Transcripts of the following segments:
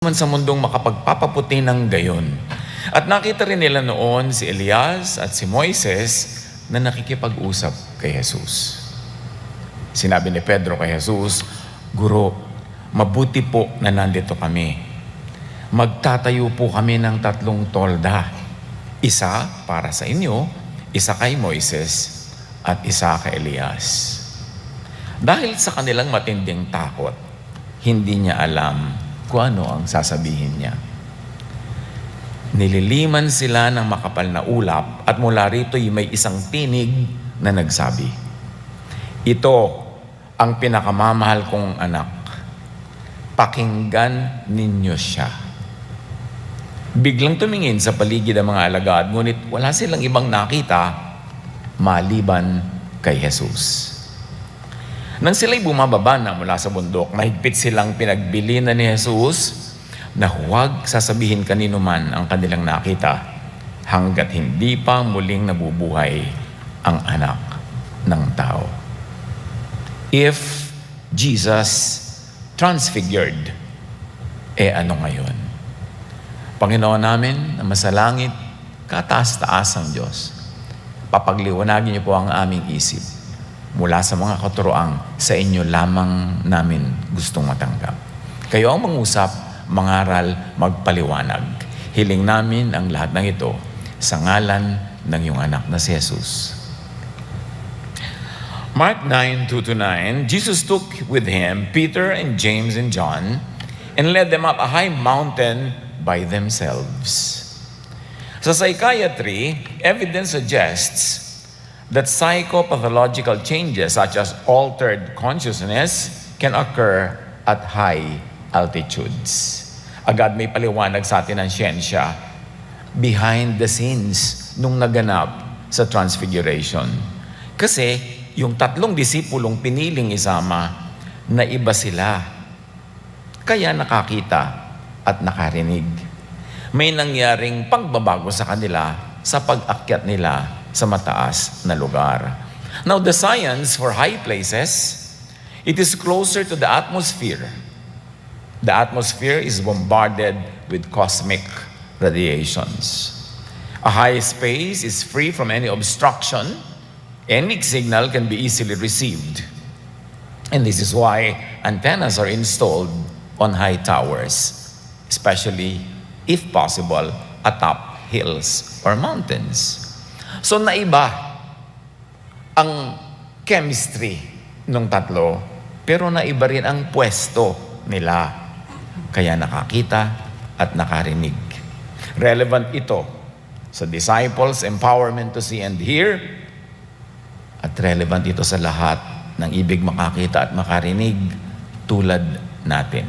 man sa mundong makapagpapaputi ng gayon. At nakita rin nila noon si Elias at si Moises na nakikipag-usap kay Jesus. Sinabi ni Pedro kay Jesus, "Guro, mabuti po na nandito kami. Magtatayo po kami ng 3 tolda. Isa para sa inyo, isa kay Moises, at isa kay Elias." Dahil sa kanilang matinding takot, hindi niya alam kung ano ang sasabihin niya. Nililiman sila ng makapal na ulap at mula rito'y may isang tinig na nagsabi, "Ito ang pinakamamahal kong anak. Pakinggan ninyo siya." Biglang tumingin sa paligid ang mga alagad, ngunit wala silang ibang nakita maliban kay Jesus. Nang sila'y bumababa na mula sa bundok, mahigpit silang pinagbilinan ni Jesus na huwag sasabihin kanino man ang kanilang nakita hanggat hindi pa muling nabubuhay ang anak ng tao. If Jesus transfigured, ano ngayon? Panginoon namin na masalangit, kataas-taas ang Diyos, papagliwanagin niyo po ang aming isip. Mula sa mga katuroang sa inyo lamang namin gustong matanggap. Kayo ang mangusap, mangaral, magpaliwanag. Hiling namin ang lahat ng ito sa ngalan ng iyong anak na si Jesus. Mark 9:2-9, Jesus took with him Peter and James and John and led them up a high mountain by themselves. Sa psychiatry, evidence suggests that psychopathological changes such as altered consciousness can occur at high altitudes. Agad may paliwanag sa atin ng siyensya behind the scenes nung naganap sa Transfiguration. Kasi yung 3 disipulong piniling isama, na iba sila. Kaya nakakita at nakarinig. May nangyaring pagbabago sa kanila sa pag-akyat nila sa mataas na lugar. Now, the science for high places, it is closer to the atmosphere. The atmosphere is bombarded with cosmic radiations. A high space is free from any obstruction. Any signal can be easily received. And this is why antennas are installed on high towers, especially, if possible, atop hills or mountains. So naiba ang chemistry ng 3, pero naiba rin ang pwesto nila. Kaya nakakita at nakarinig. Relevant ito sa disciples' empowerment to see and hear, at relevant ito sa lahat ng ibig makakita at makarinig tulad natin.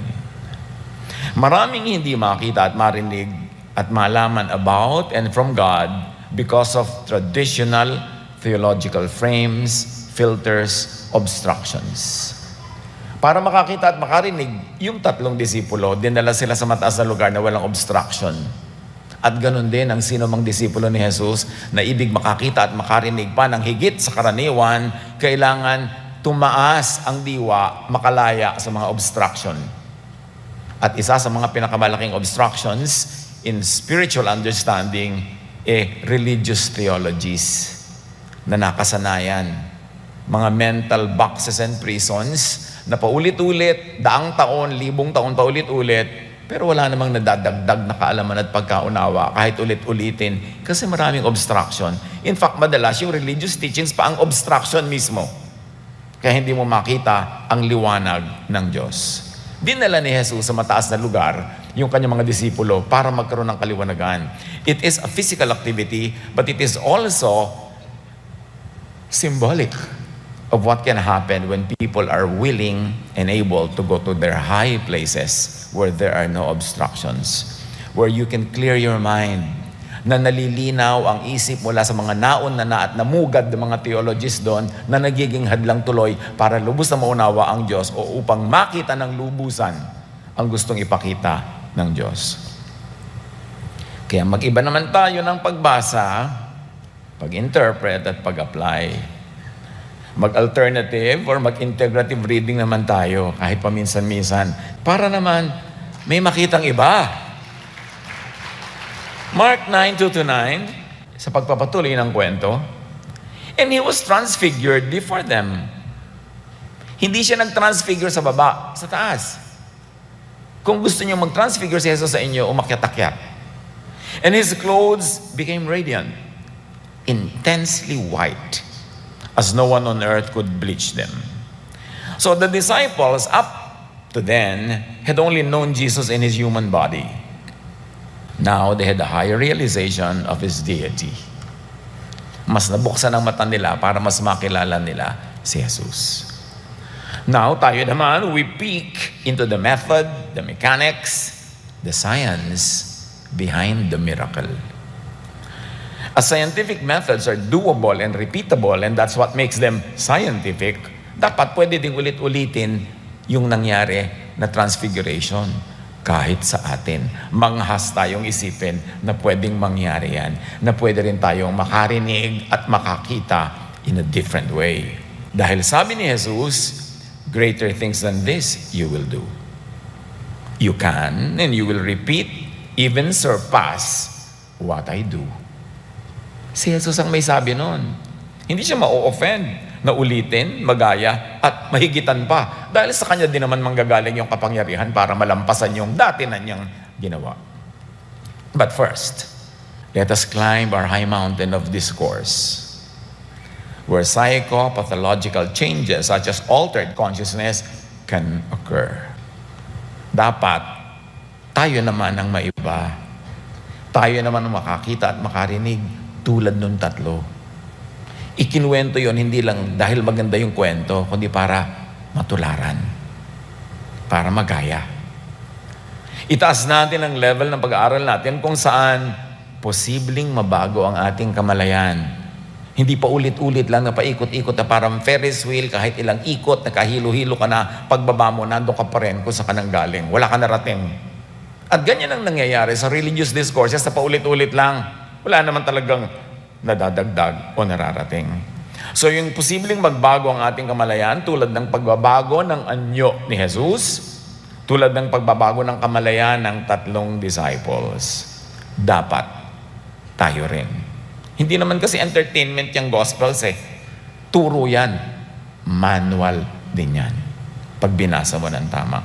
Maraming hindi makita at marinig at malaman about and from God because of traditional theological frames, filters, obstructions. Para makakita at makarinig, yung 3 disipulo, dinala sila sa mataas na lugar na walang obstruction. At ganun din ang sino mang disipulo ni Jesus na ibig makakita at makarinig pa ng higit sa karaniwan, kailangan tumaas ang diwa, makalaya sa mga obstruction. At isa sa mga pinakamalaking obstructions in spiritual understanding, religious theologies na nakasanayan. Mga mental boxes and prisons na paulit-ulit, 100 taon, 1,000 taon paulit-ulit, pero wala namang nadadagdag na kaalaman at pagkaunawa kahit ulit-ulitin kasi maraming obstruction. In fact, madalas yung religious teachings pa ang obstruction mismo. Kaya hindi mo makita ang liwanag ng Diyos. Dinala ni Jesus sa mataas na lugar yung kanyang mga disipulo para magkaroon ng kaliwanagan. It is a physical activity, but it is also symbolic of what can happen when people are willing and able to go to their high places where there are no obstructions, where you can clear your mind, na nalilinaw ang isip mula sa mga naon na at namugad ng mga theologists doon na nagiging hadlang tuloy para lubos na maunawa ang Diyos o upang makita ng lubusan ang gustong ipakita ng Diyos. Kaya mag-iba naman tayo ng pagbasa, pag-interpret at pag-apply. Mag-alternative or mag-integrative reading naman tayo kahit paminsan-minsan para naman may makitang iba. Mark 9:2-9, sa pagpapatuloy ng kwento, and he was transfigured before them. Hindi siya nag-transfigure sa baba, sa taas. Kung gusto niyo mag-transfigure si Jesus sa inyo, umakyat-akyat. And his clothes became radiant, intensely white, as no one on earth could bleach them. So the disciples, up to then, had only known Jesus in his human body. Now they had a higher realization of his deity. Mas nabuksan ang mata nila para mas makilala nila si Jesus. Now, tayo naman, we peek into the method, the mechanics, the science behind the miracle. As scientific methods are doable and repeatable, and that's what makes them scientific, dapat pwede ding ulit-ulitin yung nangyari na transfiguration kahit sa atin. Manghas tayong isipin na pwedeng mangyari yan, na pwede rin tayong makarinig at makakita in a different way. Dahil sabi ni Jesus, greater things than this you will do. You can and you will repeat, even surpass what I do. Si Jesus ang may sabi nun. Hindi siya ma-offend na ulitin, magaya, at mahigitan pa. Dahil sa kanya din naman manggagaling yung kapangyarihan para malampasan yung dati na niyang ginawa. But first, let us climb our high mountain of discourse, where psychopathological changes such as altered consciousness can occur. Dapat, tayo naman ang maiba. Tayo naman ang makakita at makarinig tulad nung tatlo. Ikinuwento yon hindi lang dahil maganda yung kwento, kundi para matularan, para magaya. Itaas natin ang level ng pag-aaral natin kung saan posibleng mabago ang ating kamalayan. Hindi pa ulit-ulit lang na paikot-ikot na parang Ferris wheel, kahit ilang ikot, nakahilo-hilo ka na, pagbaba mo, nando ka pa rin kung saan ka nang galing. Wala ka narating. At ganyan ang nangyayari sa religious discourses na paulit-ulit lang. Wala naman talagang nadadagdag o nararating. So yung posibleng magbago ang ating kamalayan tulad ng pagbabago ng anyo ni Jesus, tulad ng pagbabago ng kamalayan ng tatlong disciples, dapat tayo rin. Hindi naman kasi entertainment yung gospels eh. Turo yan. Manual din yan. Pag binasa mo ng tama.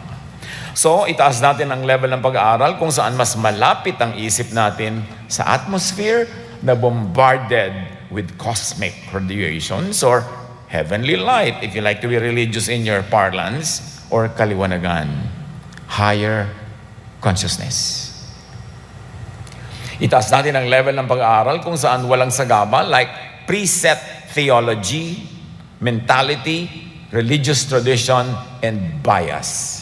So, itaas natin ang level ng pag-aaral kung saan mas malapit ang isip natin sa atmosphere na bombarded with cosmic radiations or heavenly light, if you like to be religious in your parlance, or kaliwanagan, higher consciousness. Itaas natin ang level ng pag-aaral kung saan walang sagabal like preset theology, mentality, religious tradition, and bias.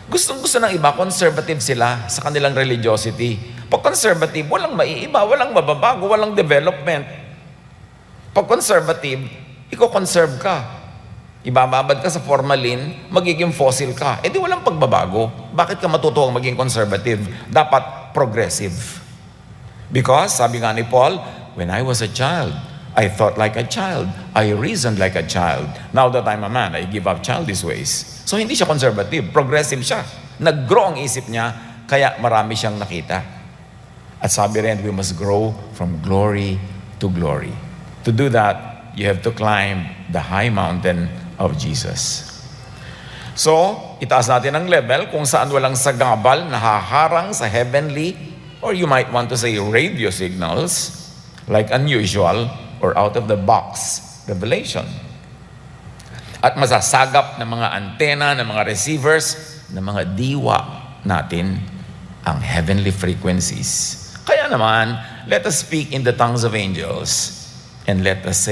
Gustong-gusto ng iba, conservative sila sa kanilang religiosity. Pag conservative, walang maiiba, walang mababago, walang development. Pag conservative, iko-conserve ka. Ibababad ka sa formalin, magiging fossil ka. Eh di walang pagbabago. Bakit ka matutuwang maging conservative? Dapat progressive. Because, sabi nga ni Paul, when I was a child, I thought like a child. I reasoned like a child. Now that I'm a man, I give up childish ways. So hindi siya conservative, progressive siya. Nag-grow ang isip niya, kaya marami siyang nakita. At sabi rin, we must grow from glory to glory. To do that, you have to climb the high mountain of Jesus. So, itaas natin ang level kung saan walang sagabal na haharang sa heavenly, or you might want to say radio signals, like unusual or out-of-the-box revelation. At masasagap ng mga antena, ng mga receivers, ng mga diwa natin ang heavenly frequencies. Kaya naman, let us speak in the tongues of angels and let us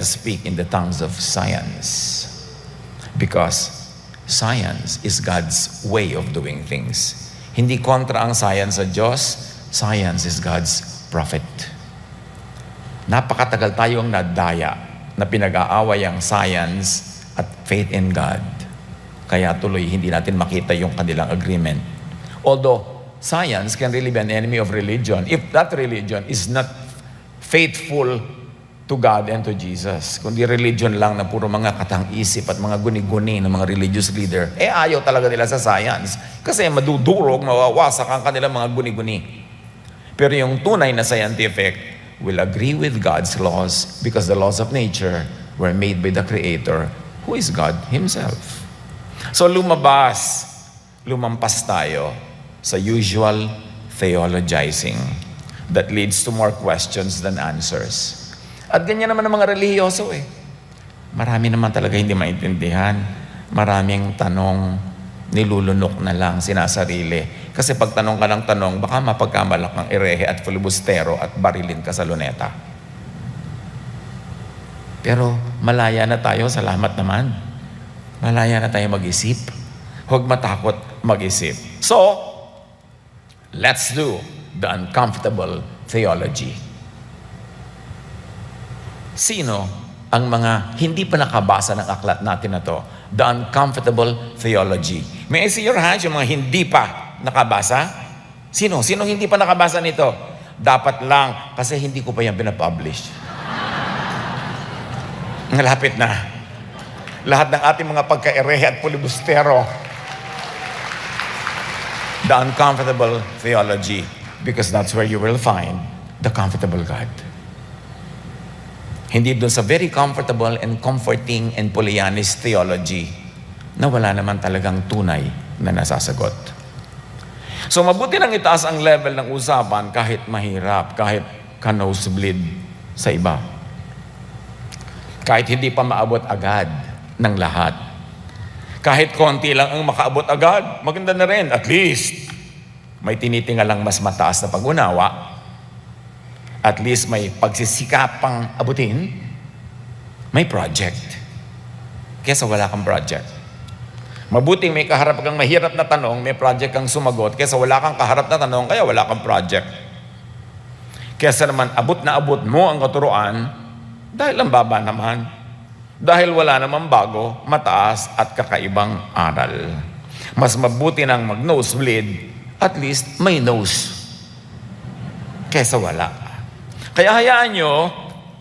speak in the tongues of science. Because science is God's way of doing things. Hindi kontra ang science sa Diyos, science is God's prophet. Napakatagal tayong nadaya na pinag-aaway ang science at faith in God. Kaya tuloy hindi natin makita yung kanilang agreement. Although science can really be an enemy of religion if that religion is not faithful to God and to Jesus. Kundi religion lang na puro mga katang-isip at mga guni-guni ng mga religious leader, ayaw talaga nila sa science. Kasi madudurog, mawawasak ang kanilang mga guni-guni. Pero yung tunay na scientific will agree with God's laws because the laws of nature were made by the Creator, who is God Himself. So lumampas tayo sa usual theologizing that leads to more questions than answers. At ganyan naman ang mga relihiyoso Marami naman talaga hindi maintindihan. Maraming tanong, nilulunok na lang, sinasarili. Kasi pag tanong ka ng tanong, baka mapagkamalak ng erehe at filibustero at barilin ka sa luneta. Pero malaya na tayo, salamat naman. Malaya na tayo mag-isip. Huwag matakot mag-isip. So, let's do the uncomfortable theology. Sino ang mga hindi pa nakabasa ng aklat natin na to? The uncomfortable theology. May I see your hands, yung mga hindi pa nakabasa? Sino? Sino hindi pa nakabasa nito? Dapat lang, kasi hindi ko pa yan pinapublish. Malapit na. Lahat ng ating mga pagka-erehe at pulibustero. The uncomfortable theology. Because that's where you will find the comfortable God. Hindi doon sa very comfortable and comforting and Pollyanist theology na wala naman talagang tunay na nasasagot. So mabuti nang itaas ang level ng usapan kahit mahirap, kahit ka-nosebleed sa iba. Kahit hindi pa maabot agad ng lahat. Kahit konti lang ang makaabot agad, maganda na rin. At least, may tinitingalang mas mataas na pag-unawa. At least may pagsisikapang abutin, may project. Kesa wala kang project. Mabuting may kaharap kang mahirap na tanong, may project kang sumagot, kesa wala kang kaharap na tanong, kaya wala kang project. Kesa naman abot na abot mo ang katuruan, dahil ang baba naman. Dahil wala namang bago, mataas at kakaibang aral. Mas mabuti nang mag-nosebleed, at least may nose. Kesa wala. Kaya hayaan nyo,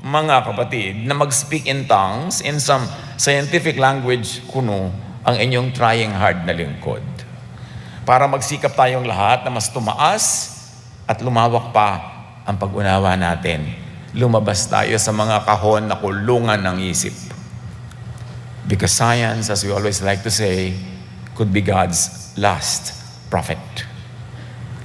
mga kapatid, na mag-speak in tongues in some scientific language kuno ang inyong trying hard na lingkod. Para magsikap tayong lahat na mas tumaas at lumawak pa ang pag-unawa natin. Lumabas tayo sa mga kahon na kulungan ng isip. Because science, as we always like to say, could be God's last prophet.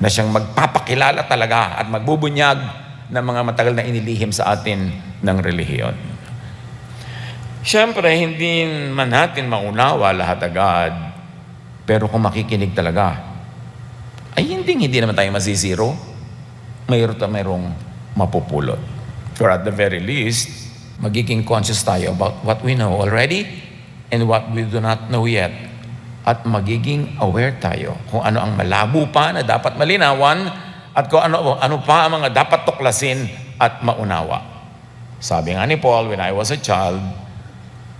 Na siyang magpapakilala talaga at magbubunyag ng mga matagal na inilihim sa atin ng relihiyon. Siyempre, hindi man natin maunawa lahat agad, pero kung makikinig talaga, ay hindi naman tayo masisiro. Mayroong mapupulot. For at the very least, magiging conscious tayo about what we know already and what we do not know yet. At magiging aware tayo kung ano ang malabo pa na dapat malinawan at kung ano pa ang mga dapat tuklasin at maunawa. Sabi nga ni Paul, when I was a child,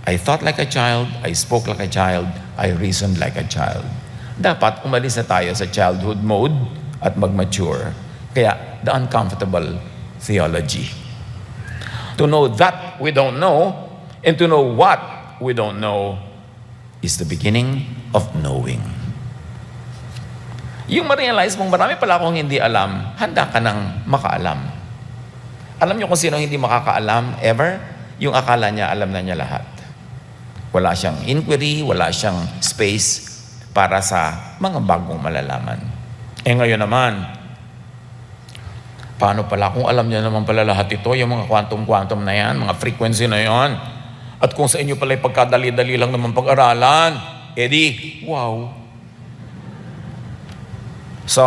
I thought like a child, I spoke like a child, I reasoned like a child. Dapat umalis na tayo sa childhood mode at mag-mature. Kaya, the uncomfortable theology. To know that we don't know, and to know what we don't know, is the beginning of knowing. Yung ma-realize mong marami pala akong hindi alam, handa ka nang makaalam. Alam niyo kung sino hindi makakaalam ever? Yung akala niya, alam na niya lahat. Wala siyang inquiry, wala siyang space para sa mga bagong malalaman. Ngayon naman, paano pala kung alam niya naman pala lahat ito, yung mga quantum na yan, mga frequency na yan, at kung sa inyo pala pagkadali-dali lang naman pag-aralan, edi, wow. So,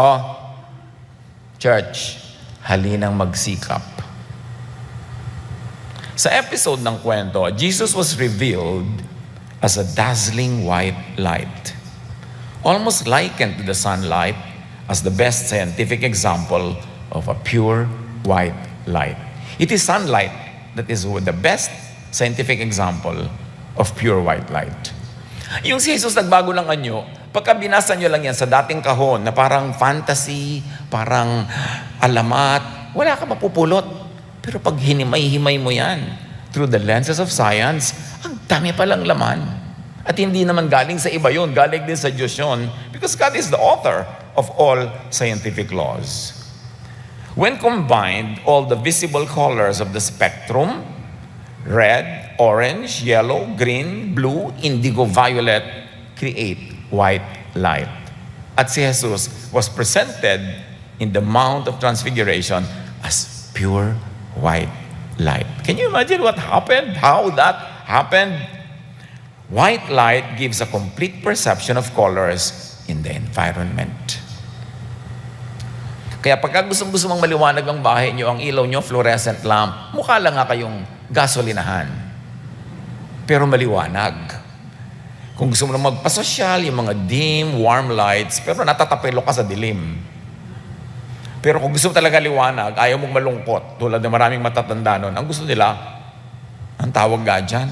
church, halinang magsikap. Sa episode ng kwento, Jesus was revealed as a dazzling white light, almost likened to the sunlight as the best scientific example of a pure white light. It is sunlight that is the best scientific example of pure white light. Yung si Jesus nagbago ng anyo, pagka binasa nyo lang yan sa dating kahon na parang fantasy, parang alamat, wala ka mapupulot. Pero pag hinimay-himay mo yan, through the lenses of science, ang dami palang laman. At hindi naman galing sa iba yun, galing din sa Diyos yun, because God is the author of all scientific laws. When combined, all the visible colors of the spectrum, red, orange, yellow, green, blue, indigo, violet, create white light. At si Jesus was presented in the Mount of Transfiguration as pure white light. Can you imagine what happened? How that happened? White light gives a complete perception of colors in the environment. Kaya pagka gusto mong maliwanag ang bahay nyo, ang ilaw nyo, fluorescent lamp, mukha lang nga kayong gasolinahan. Pero maliwanag. Kung gusto mo na magpasosyal, yung mga dim, warm lights, pero natatapilo ka sa dilim. Pero kung gusto mo talaga liwanag, ayaw mong malungkot, tulad ng maraming matatanda nun, ang gusto nila, ang tawag nga dyan,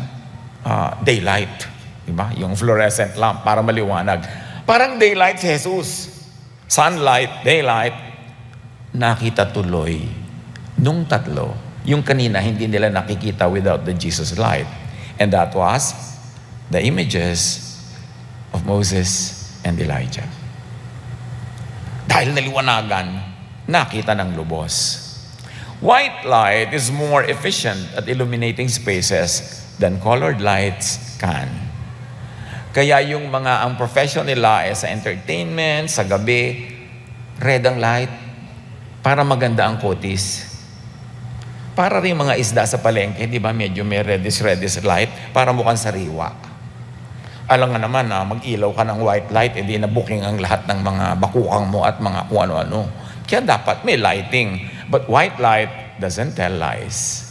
daylight. Diba? Yung fluorescent lamp para maliwanag. Parang daylight si Jesus. Sunlight, daylight, nakita tuloy nung tatlo. Yung kanina, hindi nila nakikita without the Jesus light. And that was the images of Moses and Elijah. Dahil naliwanagan, nakita ng lubos. White light is more efficient at illuminating spaces than colored lights can. Kaya yung ang profession nila sa entertainment, sa gabi, red ang light, para maganda ang kutis. Para rin mga isda sa palengke, di ba, medyo may reddish light, para mukhang sariwa. Alam nga naman na mag-ilaw ka ng white light, edi na-booking ang lahat ng mga bakukang mo at mga kung ano-ano. Kaya dapat may lighting. But white light doesn't tell lies.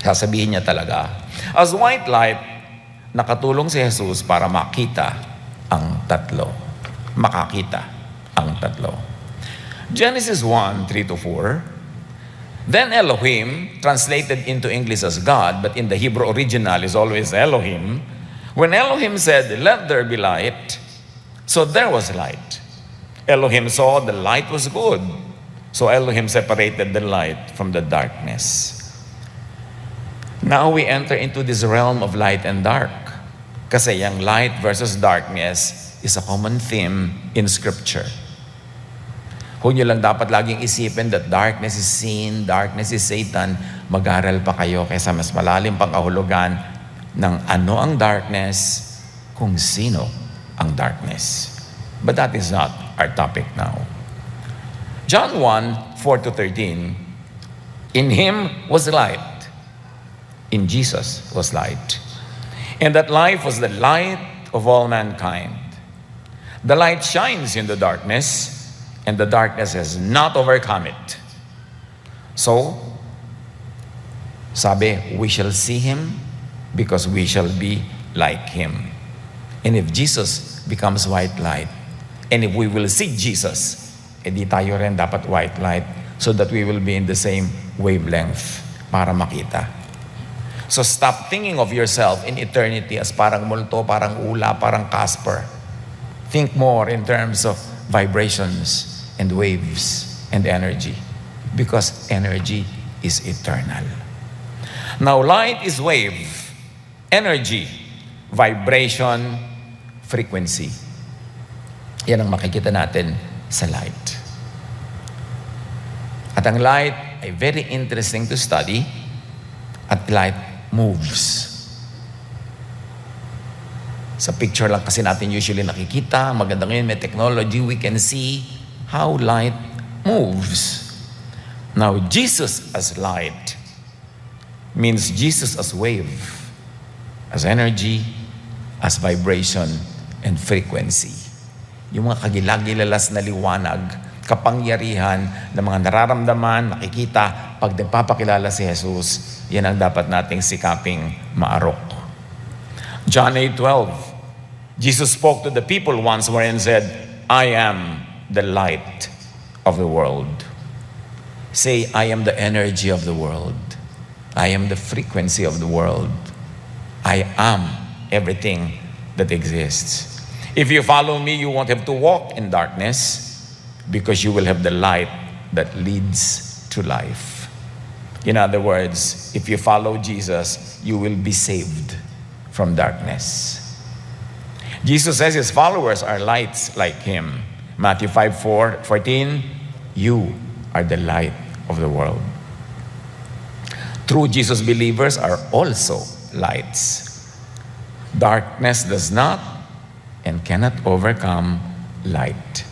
Sasabihin niya talaga. As white light, nakatulong si Jesus para makita ang tatlo. Makakita ang tatlo. Genesis 1, 3-4. Then Elohim, translated into English as God, but in the Hebrew original is always Elohim. When Elohim said, "Let there be light," so there was light. Elohim saw the light was good. So Elohim separated the light from the darkness. Now we enter into this realm of light and dark. Kasi yung light versus darkness is a common theme in Scripture. Huwag nyo lang dapat laging isipin that darkness is sin, darkness is Satan. Mag-aral pa kayo kaysa mas malalim pang kahulugan ng ano ang darkness, kung sino ang darkness. But that is not our topic now. John 1, 4-13, in Him was light. In Jesus was light. And that life was the light of all mankind. The light shines in the darkness, and the darkness has not overcome it. So, sabi, we shall see Him because we shall be like Him. And if Jesus becomes white light, and if we will see Jesus, edi tayo rin dapat white light so that we will be in the same wavelength para makita. So stop thinking of yourself in eternity as parang multo, parang ula, parang Casper. Think more in terms of vibrations and waves and energy, because energy is eternal. Now, light is wave, energy, vibration, frequency. Yan ang makikita natin sa light. At ang light ay very interesting to study, at light moves. Sa picture lang kasi natin usually nakikita, maganda ngayon may technology, we can see how light moves. Now, Jesus as light means Jesus as wave, as energy, as vibration, and frequency. Yung mga kagilagilalas na liwanag, kapangyarihan ng mga nararamdaman, nakikita, pag nagpapakilala si Jesus, yan ang dapat nating sikaping maarok. John 8:12, Jesus spoke to the people once wherein said, I am the light of the world. Say, I am the energy of the world. I am the frequency of the world. I am everything that exists. If you follow me, you won't have to walk in darkness because you will have the light that leads to life. In other words, if you follow Jesus, you will be saved from darkness. Jesus says his followers are lights like him. Matthew 5:14, you are the light of the world. True Jesus believers are also lights. Darkness does not and cannot overcome light.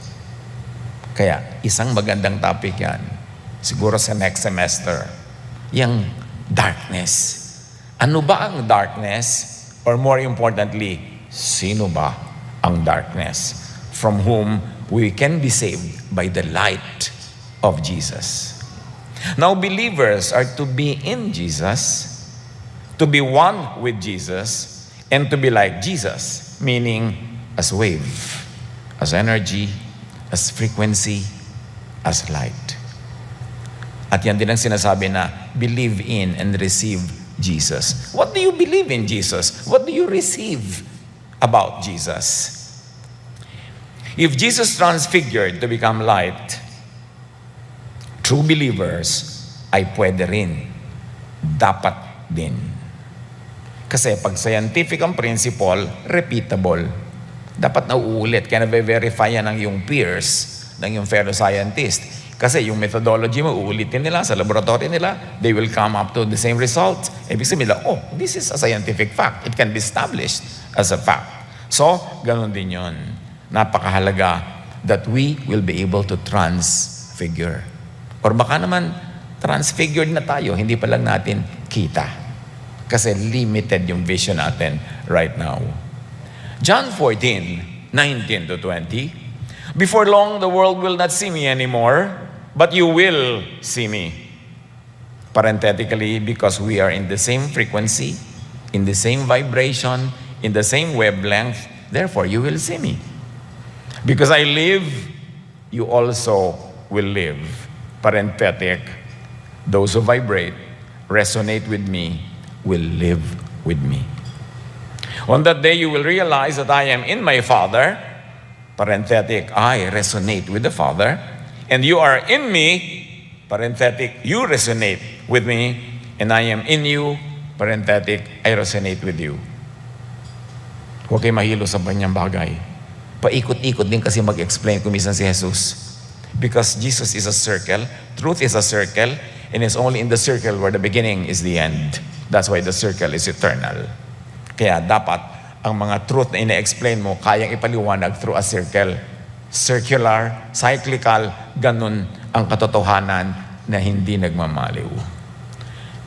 Kaya, isang magandang topic yan. Siguro sa next semester. Yung darkness. Ano ba ang darkness? Or more importantly, sino ba ang darkness? From whom we can be saved by the light of Jesus. Now, believers are to be in Jesus, to be one with Jesus, and to be like Jesus, meaning as wave, as energy, as frequency, as light. At yan din ang sinasabi na believe in and receive Jesus. What do you believe in Jesus? What do you receive about Jesus? If Jesus transfigured to become light, true believers ay pwede rin, dapat din. Kasi pag scientific ang principle, repeatable. Dapat nauulit, kaya na-verify yan ng yung peers, ng yung fellow scientist. Kasi yung methodology mo, uulitin nila sa laboratory nila, they will come up to the same results. Ibig sabihin nila, oh, this is a scientific fact. It can be established as a fact. So, ganun din yun. Napakahalaga that we will be able to transfigure. Or baka naman, transfigured na tayo, hindi pa lang natin kita. Kasi limited yung vision natin right now. John 14:19-20, before long, the world will not see me anymore, but you will see me. Parenthetically, because we are in the same frequency, in the same vibration, in the same wavelength, therefore you will see me. Because I live, you also will live. Parenthetic, those who vibrate, resonate with me, will live with me. On that day, you will realize that I am in my Father, parenthetic, I resonate with the Father, and you are in me, parenthetic, you resonate with me, and I am in you, parenthetic, I resonate with you. Huwag kayo mahilo sa banyang bagay. Paikot-ikot din kasi mag-explain kumisan si Jesus. Because Jesus is a circle, truth is a circle, and it's only in the circle where the beginning is the end. That's why the circle is eternal. Kaya dapat ang mga truth na ina-explain mo, kayang ipaliwanag through a circle. Circular, cyclical, ganun ang katotohanan na hindi nagmamaliw.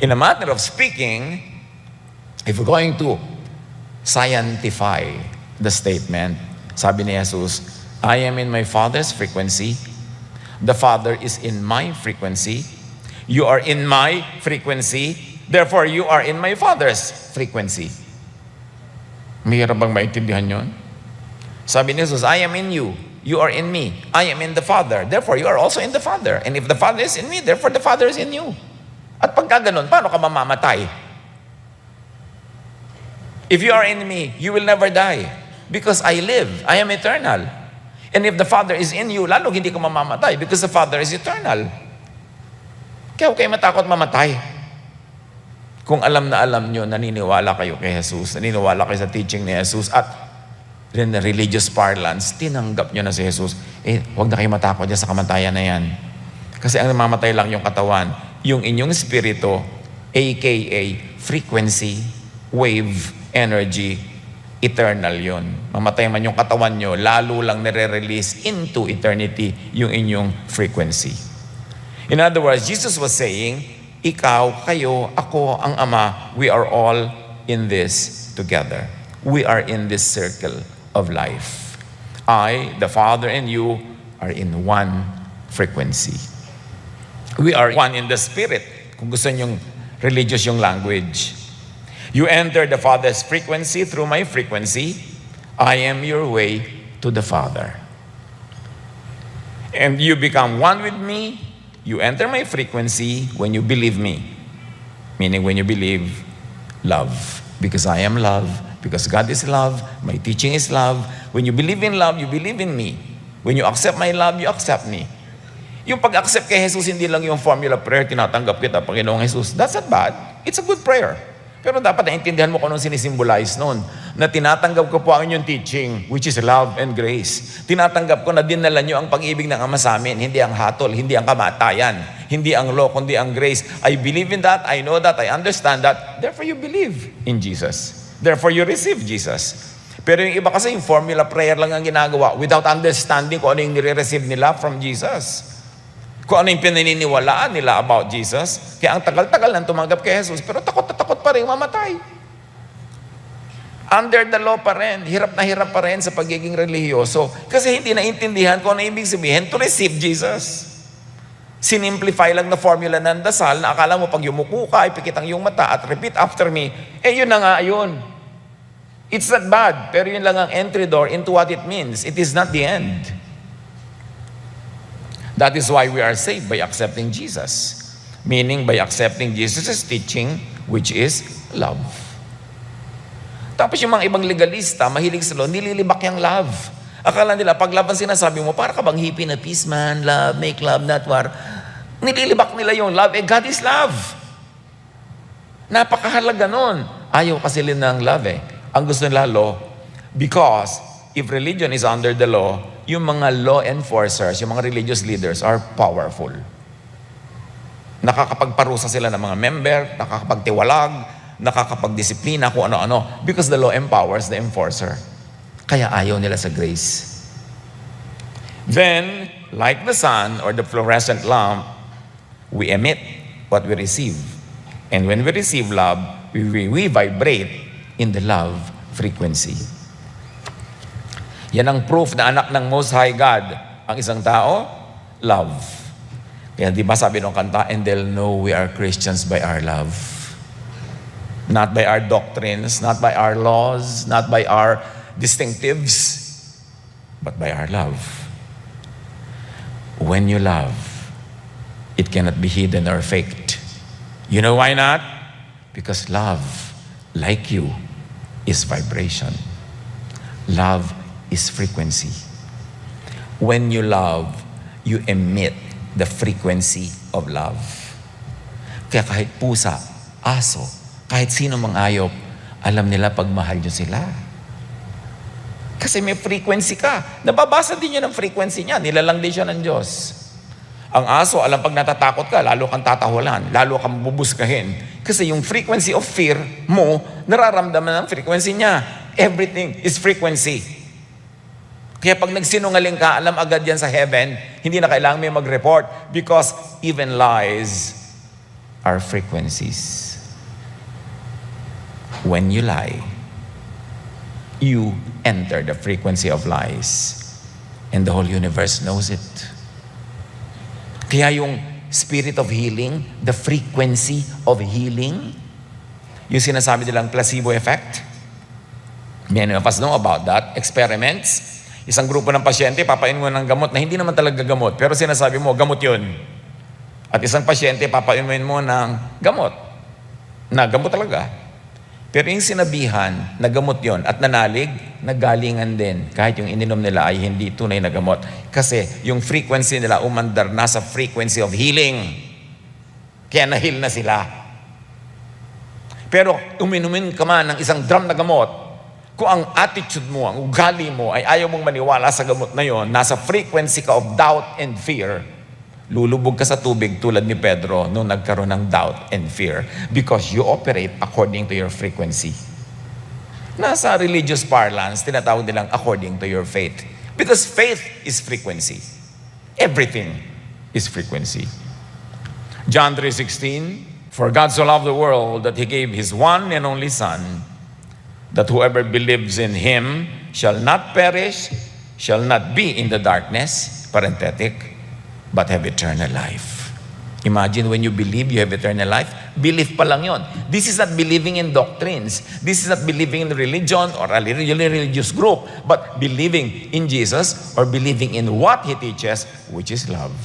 In a matter of speaking, if we're going to scientify the statement, sabi ni Jesus, I am in my Father's frequency, the Father is in my frequency, you are in my frequency, therefore you are in my Father's frequency. Mahirap bang maintindihan yun? Sabi ni Jesus, I am in you, you are in me, I am in the Father, therefore you are also in the Father. And if the Father is in me, therefore the Father is in you. At pagka ganun, paano ka mamamatay? If you are in me, you will never die. Because I live, I am eternal. And if the Father is in you, lalo hindi ka mamamatay because the Father is eternal. Kaya huwag kayo matakot mamatay. Kung alam na alam nyo, naniniwala kayo kay Jesus, naniniwala kayo sa teaching ni Jesus, at rin na religious parlance, tinanggap nyo na si Jesus, huwag na kayo matakot dyan sa kamatayan na yan. Kasi ang namamatay lang yung katawan, yung inyong spirito, aka frequency, wave, energy, eternal yon. Mamatay man yung katawan nyo, lalo lang nire-release into eternity yung inyong frequency. In other words, Jesus was saying, ikaw, kayo, ako, ang Ama, we are all in this together. We are in this circle of life. I, the Father, and you are in one frequency. We are one in the Spirit, kung gusto nyong religious yung language. You enter the Father's frequency through my frequency. I am your way to the Father. And you become one with me. You enter my frequency when you believe me. Meaning when you believe love. Because I am love. Because God is love. My teaching is love. When you believe in love, you believe in me. When you accept my love, you accept me. Yung pag-accept kay Jesus, hindi lang yung formula prayer, tinatanggap kita, Panginoong Jesus. That's not bad. It's a good prayer. Pero dapat naintindihan mo kung anong sinisimbolize noon. Na tinatanggap ko po ang inyong teaching, which is love and grace. Tinatanggap ko na dinala nyo ang pag-ibig ng Ama sa amin, hindi ang hatol, hindi ang kamatayan, hindi ang law, kundi ang grace. I believe in that, I know that, I understand that. Therefore you believe in Jesus. Therefore you receive Jesus. Pero yung iba kasi yung formula prayer lang ang ginagawa without understanding kung ano yung nire-receive nila from Jesus. Kung ano yung pinaniniwalaan nila about Jesus. Kaya ang tagal-tagal nang tumanggap kay Jesus, pero takot na takot pa rin mamatay. Under the law pa rin, hirap na hirap pa rin sa pagiging relihiyoso. Kasi hindi naintindihan kung ano ibig sabihin to receive Jesus. Sinimplify lang na formula ng dasal na akala mo pag yumuko ka, ipikit ang iyong mata at repeat after me. Yun na nga yun. It's not bad, pero yun lang ang entry door into what it means. It is not the end. That is why we are saved by accepting Jesus. Meaning by accepting Jesus' teaching, which is love. Tapos yung mga ibang legalista, mahilig sa law, nililibak yung love. Akala nila, pag love ang sinasabi mo, para ka bang hippie na peace man, love, make love, not war. Nililibak nila yung love, God is love. Napakahalaga nun. Ayaw kasi nila ng love Ang gusto nila law, because if religion is under the law, yung mga law enforcers, yung mga religious leaders are powerful. Nakakapagparusa sila ng mga member, nakakapagtiwalag, nakakapagdisiplina, kung ano-ano, because the law empowers the enforcer. Kaya ayaw nila sa grace. Then, like the sun or the fluorescent lamp, we emit what we receive. And when we receive love, we vibrate in the love frequency. Yan ang proof na anak ng Most High God. Ang isang tao, love. Kaya di ba sabi ng kanta, and they'll know we are Christians by our love. Not by our doctrines, not by our laws, not by our distinctives, but by our love. When you love, it cannot be hidden or faked. You know why not? Because love, like you, is vibration. Love is frequency. When you love, you emit the frequency of love. Kaya kahit pusa, aso, kahit sino mang ayop, alam nila pag mahal nyo sila. Kasi may frequency ka. Nababasa din yun ang frequency niya. Nilalang din siya ng Diyos. Ang aso, alam pag natatakot ka, lalo kang tatahulan, lalo kang bubuskahin. Kasi yung frequency of fear mo, nararamdaman ang frequency niya. Everything is frequency. Kaya pag nagsinungaling ka, alam agad yan sa heaven, hindi na kailangan may mag-report because even lies are frequencies. When you lie, you enter the frequency of lies. And the whole universe knows it. Kaya yung spirit of healing, the frequency of healing, yung sinasabi nilang placebo effect, many of us know about that. Experiments, isang grupo ng pasyente, papainom mo ng gamot na hindi naman talaga gamot, pero sinasabi mo, gamot yun. At isang pasyente, papainumin mo ng gamot, na gamot talaga. Pero yung sinabihan, na gamot yun, at nanalig, nagalingan din, kahit yung ininom nila ay hindi tunay na gamot. Kasi yung frequency nila umandar nasa frequency of healing. Kaya na-heal na sila. Pero uminumin ka man ng isang drum na gamot, kung ang attitude mo, ang ugali mo ay ayaw mong maniwala sa gamot na yon, nasa frequency ka of doubt and fear, lulubog ka sa tubig tulad ni Pedro nung nagkaroon ng doubt and fear because you operate according to your frequency. Nasa religious parlance, tinatawag nilang according to your faith. Because faith is frequency. Everything is frequency. John 3:16, for God so loved the world that He gave His one and only Son, that whoever believes in Him shall not perish, shall not be in the darkness, parenthetic, but have eternal life. Imagine when you believe you have eternal life, belief pa lang yun. This is not believing in doctrines. This is not believing in religion or a religious group, but believing in Jesus or believing in what He teaches, which is love.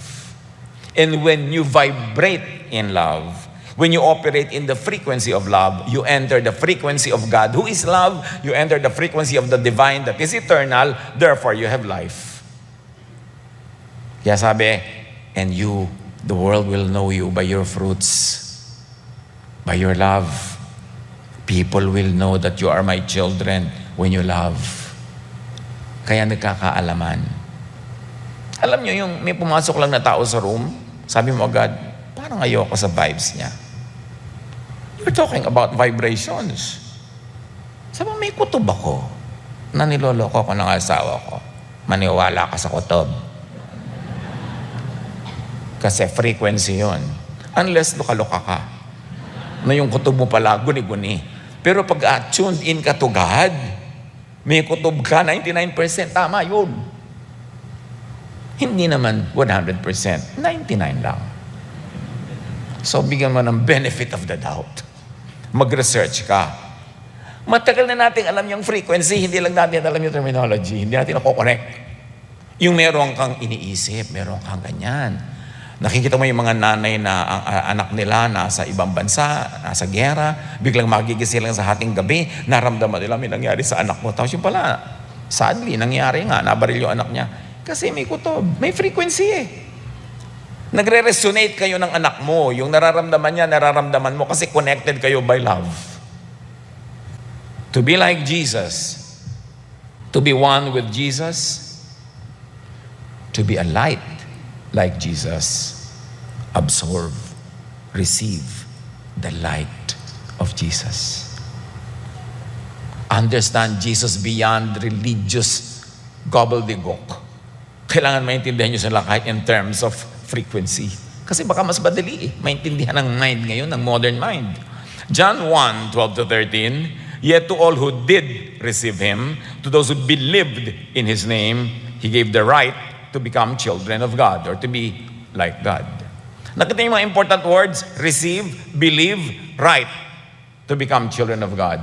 And when you vibrate in love, when you operate in the frequency of love, you enter the frequency of God, who is love. You enter the frequency of the divine that is eternal. Therefore, you have life. Kaya sabi, And the world will know you by your fruits, by your love. People will know that you are my children when you love. Kaya nagkakaalaman. Alam nyo, yung may pumasok lang na tao sa room, sabi mo agad, parang ayoko sa vibes niya. You're talking about vibrations. Sabi mo, may kutob ako na niloloko ko ng asawa ko. Maniwala ka sa kutob. Kasi frequency yon. Unless luka-luka ka. Na yung kutob mo pala, guni-guni. Pero pag tuned in ka to God, may kutob ka, 99%, tama yun. Hindi naman 100%, 99 lang. So, bigyan mo ng benefit of the doubt. Mag-research ka. Matagal na natin alam yung frequency, hindi lang natin alam yung terminology, hindi natin nako-connect. Yung meron kang iniisip, meron kang ganyan. Nakikita mo yung mga nanay na ang anak nila nasa ibang bansa, nasa gera, biglang magigising lang sa hating gabi, naramdaman nila may nangyari sa anak mo. Tapos yung pala, sadly, nangyari nga, nabaril yung anak niya. Kasi may kutob, may frequency eh. Nagre-resonate kayo ng anak mo, yung nararamdaman niya, nararamdaman mo kasi connected kayo by love. To be like Jesus, to be one with Jesus, to be a light like Jesus, absorb, receive the light of Jesus. Understand Jesus beyond religious gobbledygook. Kailangan maintindihan nyo sila kahit in terms of frequency. Kasi baka mas madali maintindihan ng mind ngayon, ng modern mind. John 1:12-13, yet to all who did receive Him, to those who believed in His name, He gave the right to become children of God or to be like God. Nakita niyo yung mga important words? Receive, believe, right. To become children of God.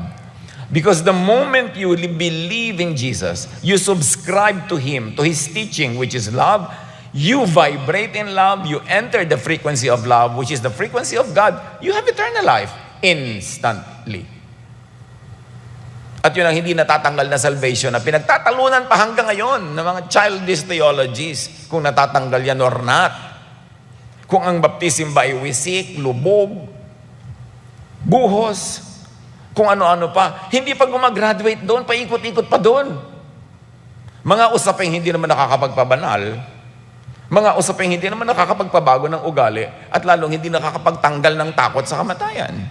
Because the moment you believe in Jesus, you subscribe to Him, to His teaching, which is love, you vibrate in love, you enter the frequency of love, which is the frequency of God, you have eternal life instantly. At yun ang hindi natatanggal na salvation na pinagtatalunan pa hanggang ngayon ng mga childish theologies kung natatanggal yan or not. Kung ang baptism ba ay wisik, lubog, buhos, kung ano-ano pa. Hindi pa gumagraduate doon, paikot-ikot pa doon. Mga usaping hindi naman nakakapagpabanal, mga usaping hindi naman nakakapagpabago ng ugali, at lalong hindi nakakapagtanggal ng takot sa kamatayan.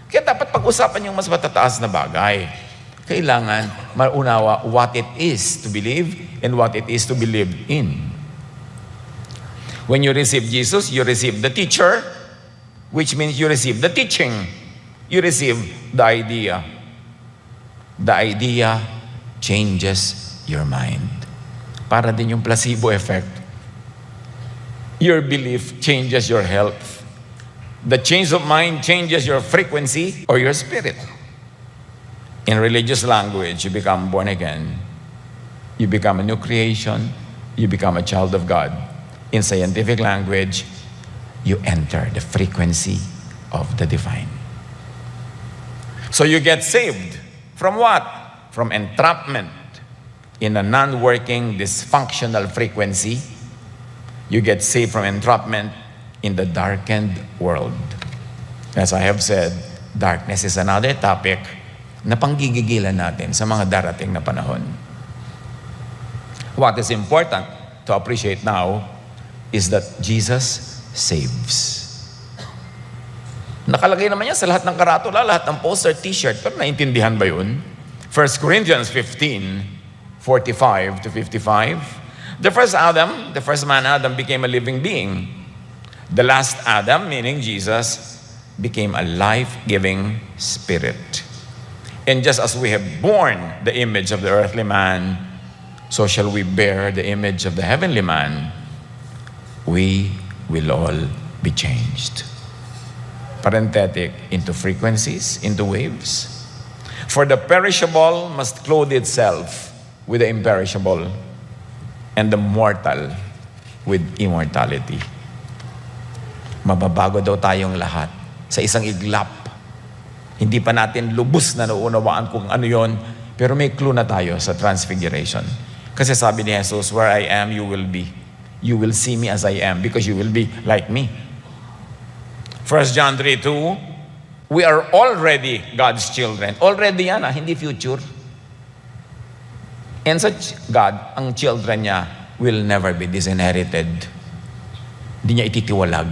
Kaya dapat pag-usapan yung mas matataas na bagay. Kailangan maunawa what it is to believe and what it is to believe in. When you receive Jesus, you receive the teacher, which means you receive the teaching. You receive the idea. The idea changes your mind. Para din yung placebo effect. Your belief changes your health. The change of mind changes your frequency or your spirit. In religious language, you become born again. You become a new creation. You become a child of God. In scientific language, you enter the frequency of the divine. So you get saved from what? From entrapment in a non-working, dysfunctional frequency. You get saved from entrapment in the darkened world. As I have said, darkness is another topic na panggigigilan natin sa mga darating na panahon. What is important to appreciate now is that Jesus saves. Nakalagay naman yan sa lahat ng karatula, lahat ng poster, t-shirt, pero naintindihan ba yun? 1 Corinthians 15:45-55. The first man Adam became a living being. The last Adam, meaning Jesus, became a life-giving spirit. And just as we have borne the image of the earthly man, so shall we bear the image of the heavenly man. We will all be changed. Parenthetic, into frequencies, into waves. For the perishable must clothe itself with the imperishable, and the mortal with immortality. Mababago daw tayong lahat sa isang iglap. Hindi pa natin lubos na naunawaan kung ano yon, pero may clue na tayo sa transfiguration. Kasi sabi ni Jesus, where I am, you will be. you will see me as I am because you will be like me. 1 John 3:2, we are already God's children. Already yan, hindi future. And such God, ang children niya will never be disinherited. Hindi niya ititiwalag.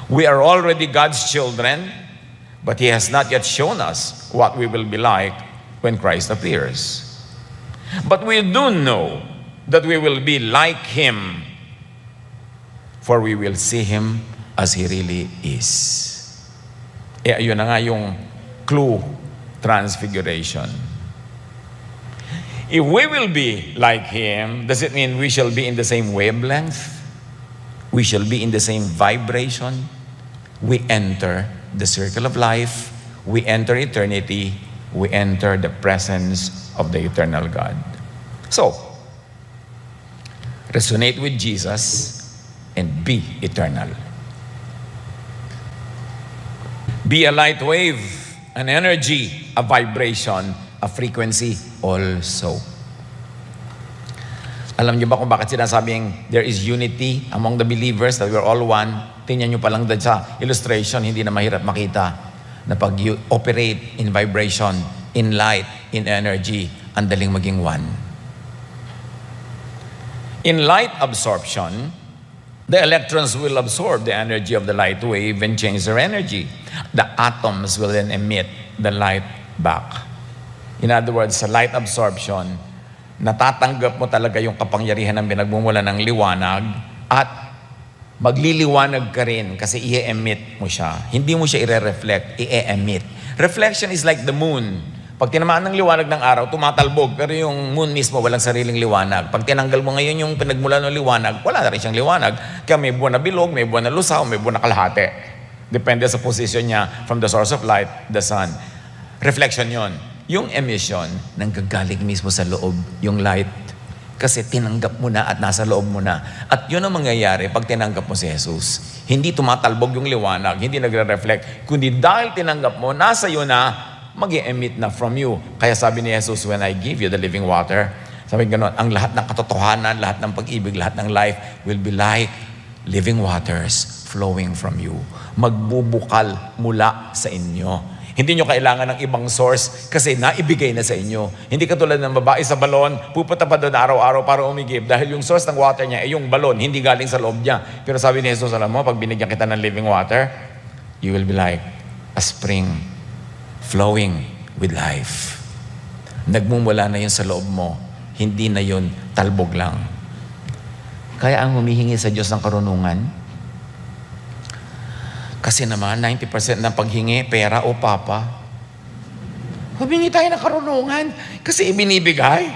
We are already God's children, but He has not yet shown us what we will be like when Christ appears. But we do know that we will be like Him, for we will see Him as He really is. Ayun na nga yung clue, transfiguration. If we will be like Him, does it mean we shall be in the same wavelength? We shall be in the same vibration? We enter the circle of life. We enter eternity. We enter the presence of the eternal God. So, resonate with Jesus and be eternal. Be a light wave, an energy, a vibration, a frequency also. Alam niyo ba kung bakit sinasabing there is unity among the believers, that we are all one? Tingnan niyo pa lang doon sa illustration, hindi na mahirap makita na pag you operate in vibration, in light, in energy, ang daling maging one. In light absorption, the electrons will absorb the energy of the light wave and change their energy. The atoms will then emit the light back. In other words, sa light absorption, natatanggap mo talaga yung kapangyarihan ng pinagmumula ng liwanag at magliliwanag ka rin kasi i-emit mo siya. Hindi mo siya i-reflect, i-emit. Reflection is like the moon. Pag tinamaan ng liwanag ng araw, tumatalbog. Pero yung moon mismo, walang sariling liwanag. Pag tinanggal mo ngayon yung pinagmula ng liwanag, wala na rin siyang liwanag. Kaya may buwan na bilog, may buwan na lusaw, may buwan na kalahati. Depende sa position niya from the source of light, the sun. Reflection yon. Yung emission, nanggagaling mismo sa loob, yung light. Kasi tinanggap mo na at nasa loob mo na. At yun ang mangyayari pag tinanggap mo si Jesus. Hindi tumatalbog yung liwanag, hindi nagre-reflect. Kundi dahil tinanggap mo, nasa iyo na, mag-i-emit na from you. Kaya sabi ni Jesus, when I give you the living water, sabi gano'n, ang lahat ng katotohanan, lahat ng pag-ibig, lahat ng life will be like living waters flowing from you. Magbubukal mula sa inyo. Hindi nyo kailangan ng ibang source kasi naibigay na sa inyo. Hindi katulad ng babae sa balon, pupunta pa doon araw-araw para umigib dahil yung source ng water niya ay yung balon, hindi galing sa loob niya. Pero sabi ni Jesus, alam mo, pag binigyan kita ng living water, you will be like a spring flowing with life. Nagmumula na yun sa loob mo. Hindi na yun talbog lang. Kaya ang humihingi sa Diyos ng karunungan, kasi naman 90% ng paghingi, pera o papa. Humingi tayo ng karunungan kasi ibinibigay.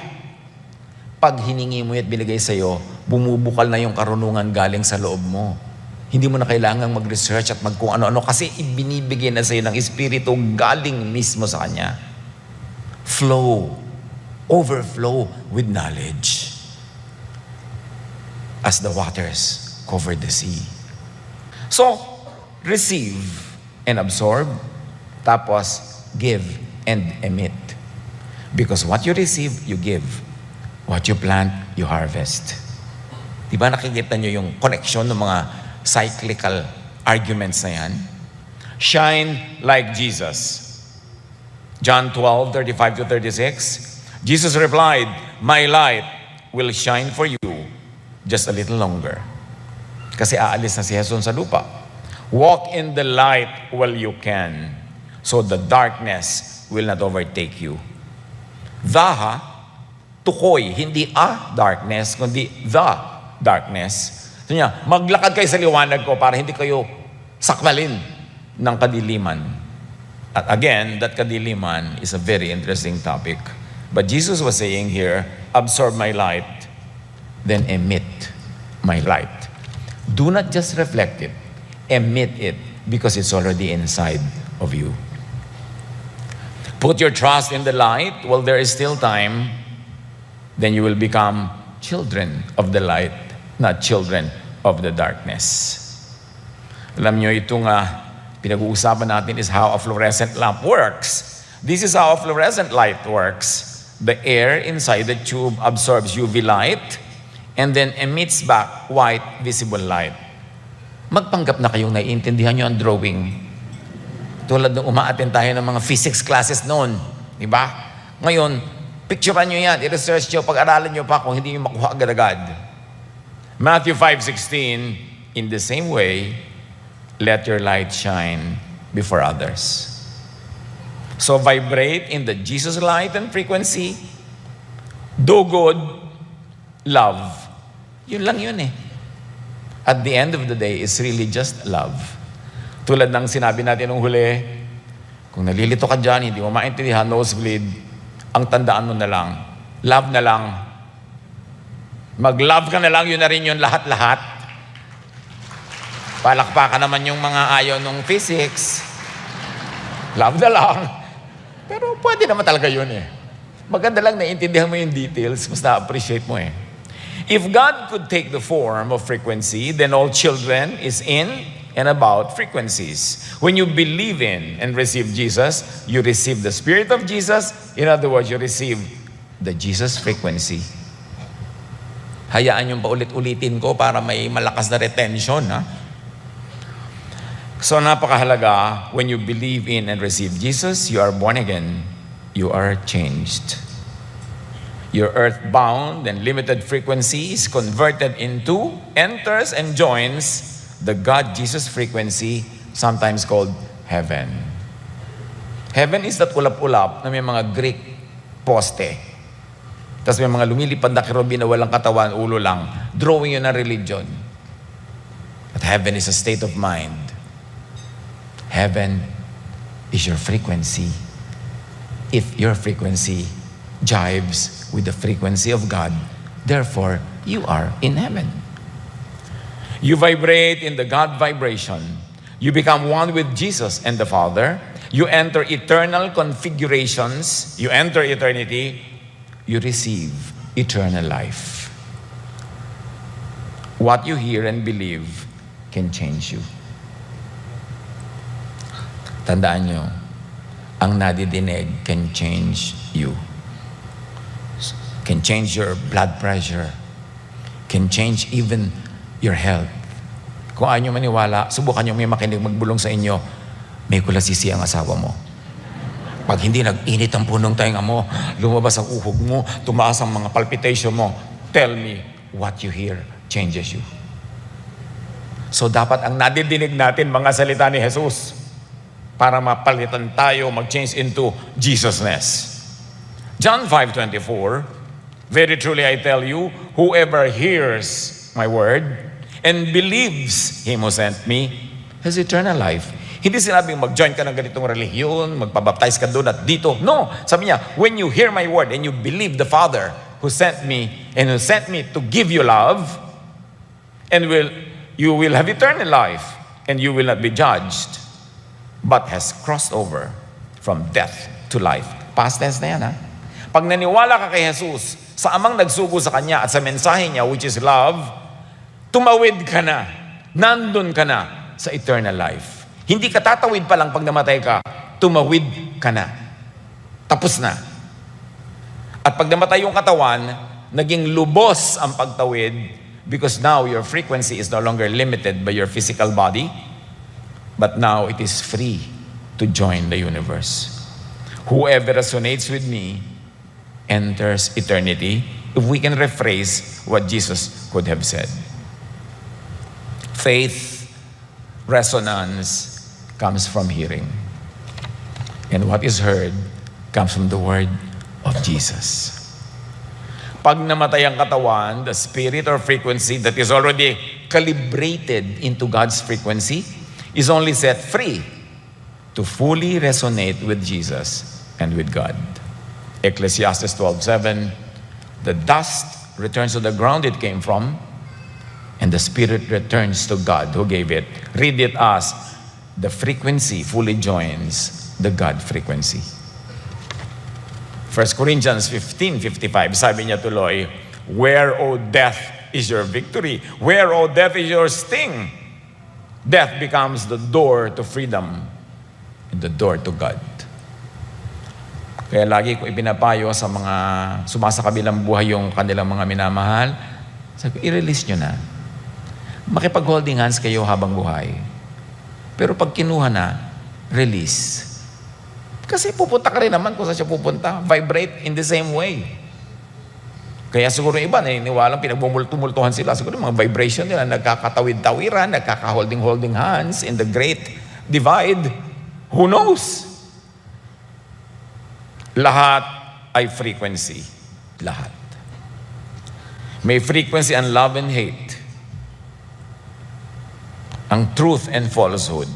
Pag hiningi mo at binigay sa'yo, bumubukal na yung karunungan galing sa loob mo. Hindi mo na kailangang mag-research at kung ano-ano kasi ibinibigay na sa'yo ng Espiritu galing mismo sa Kanya. Flow, overflow with knowledge as the waters cover the sea. So, receive and absorb, tapos give and emit. Because what you receive, you give. What you plant, you harvest. Di ba nakikita nyo yung connection ng mga cyclical arguments na yan? Shine like Jesus. John 12:35-36. Jesus replied, "My light will shine for you just a little longer." Kasi aalis na si Jesus sa lupa. Walk in the light while you can, so the darkness will not overtake you. The, tukoy, hindi a darkness, kundi the darkness. So niya, maglakad kayo sa liwanag ko para hindi kayo sakmalin ng kadiliman. At again, that kadiliman is a very interesting topic. But Jesus was saying here, absorb my light, then emit my light. Do not just reflect it, emit it because it's already inside of you. Put your trust in the light while there is still time, then you will become children of the light, not children of the darkness. Alam nyo, itong pinag-uusapan natin is how a fluorescent lamp works. This is how a fluorescent light works. The air inside the tube absorbs UV light and then emits back white visible light. Magpanggap na kayong naiintindihan nyo ang drawing. Tulad ng umaattend tayo ng mga physics classes noon. Di ba? Ngayon, picturean nyo yan, i-research nyo, pag-aralan nyo pa kung hindi nyo makuha agad-agad. Matthew 5:16, in the same way, let your light shine before others. So vibrate in the Jesus light and frequency. Do good, love. Yun lang yun eh. At the end of the day, it's really just love. Tulad ng sinabi natin nung huli, kung nalilito ka dyan, hindi mo maintindihan, nosebleed, ang tandaan mo na lang, love na lang. Mag-love ka na lang, yun na rin yun lahat-lahat. Palakpakan naman yung mga ayaw nung physics. Love na lang. Pero pwede naman talaga yun eh. Maganda lang naiintindihan mo yung details, mas na-appreciate mo eh. If God could take the form of frequency, then all children is in and about frequencies. When you believe in and receive Jesus, you receive the Spirit of Jesus. In other words, you receive the Jesus frequency. Hayaan yung paulit-ulitin ko para may malakas na retention. Ha? So napakahalaga, when you believe in and receive Jesus, you are born again. You are changed. Your earthbound and limited frequency is converted into, enters and joins the God-Jesus frequency, sometimes called heaven. Heaven is that ulap-ulap na may mga Greek poste. Tapos may mga lumilipad na kerubin na walang katawan, ulo lang. Drawing yun ng religion. But heaven is a state of mind. Heaven is your frequency. If your frequency jives with the frequency of God, therefore, you are in heaven. You vibrate in the God vibration. You become one with Jesus and the Father. You enter eternal configurations. You enter eternity. You receive eternal life. What you hear and believe can change you. Tandaan nyo, ang nadidinig can change you. Can change your blood pressure. Can change even your health. Kung ayaw nyo maniwala, subukan nyo may makinig magbulong sa inyo, may kulasisi ang asawa mo. Pag hindi nag-init ang punong tainga mo, lumabas ang uhog mo, tumaas ang mga palpitation mo, tell me what you hear changes you. So dapat ang nadidinig natin mga salita ni Jesus para mapalitan tayo, mag-change into Jesusness. John 5:24, very truly I tell you, whoever hears my word and believes him who sent me has eternal life. Hindi sinabing mag-join ka ng ganitong relihiyon, magpabaptize ka doon at dito. No, sabi niya, when you hear my word and you believe the Father who sent me and who sent me to give you love, and you will have eternal life and you will not be judged, but has crossed over from death to life. Past tense na yan, ha? Pag naniwala ka kay Jesus, sa amang nagsugo sa Kanya at sa mensahe Niya, which is love, tumawid ka na, nandun ka na sa eternal life. Hindi ka tatawid pa lang pag namatay ka, tumawid ka na. Tapos na. At pag namatay yung katawan, naging lubos ang pagtawid because now your frequency is no longer limited by your physical body, but now it is free to join the universe. Whoever resonates with me enters eternity, if we can rephrase what Jesus could have said. Faith, resonance, comes from hearing. And what is heard comes from the word of Jesus. Pag namatay ang katawan, the spirit or frequency that is already calibrated into God's frequency is only set free to fully resonate with Jesus and with God. Ecclesiastes 12:7, the dust returns to the ground it came from, and the spirit returns to God who gave it. Read it as, the frequency fully joins the God frequency. 1 Corinthians 15:55, sabi niya tuloy, where, O death, is your victory? Where, O death, is your sting? Death becomes the door to freedom and the door to God. Kaya lagi ko ipinapayo sa mga sumasakabilang buhay yung kanilang mga minamahal, Sabi ko, i-release nyo na. Makipag-holding hands kayo habang buhay. Pero pag kinuha na, release. Kasi pupunta ka rin naman kung saan siya pupunta. Vibrate in the same way. Kaya siguro yung iba, naniniwalang pinagbumultumultuhan sila. Siguro mga vibration nila, nagkakatawid-tawiran, nagkaka-holding hands in the great divide. Who knows? Lahat ay frequency. Lahat. May frequency ang love and hate. Ang truth and falsehood.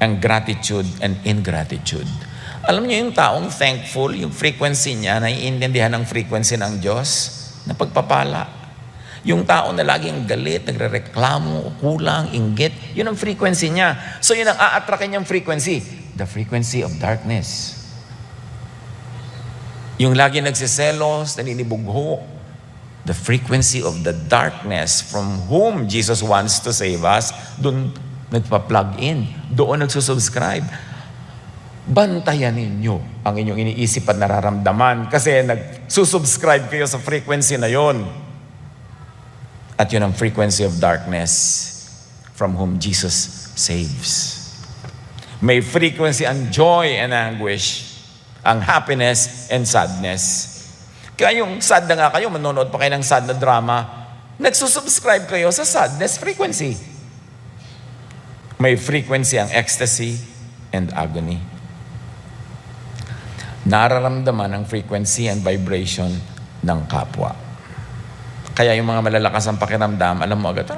Ang gratitude and ingratitude. Alam niyo yung taong thankful, yung frequency niya, naiintindihan ang frequency ng Diyos na pagpapala. Yung tao na laging galit, nagrereklamo, kulang, inggit, yun ang frequency niya. So yun ang a-attract niyang frequency. The frequency of darkness. Yung lagi nagsiselos, naninibugho. The frequency of the darkness from whom Jesus wants to save us, doon nagpa-plug in, doon nagsusubscribe. Bantayan ninyo ang inyong iniisip at nararamdaman kasi nagsusubscribe kayo sa frequency na yon. At yun ang frequency of darkness from whom Jesus saves. May frequency ang joy and anguish, ang happiness and sadness. Kaya yung sad na nga kayo, manonood pa kayo ng sad na drama, nagsusubscribe kayo sa sadness frequency. May frequency ang ecstasy and agony. Nararamdaman ang frequency and vibration ng kapwa. Kaya yung mga malalakas ang pakiramdam, alam mo agad,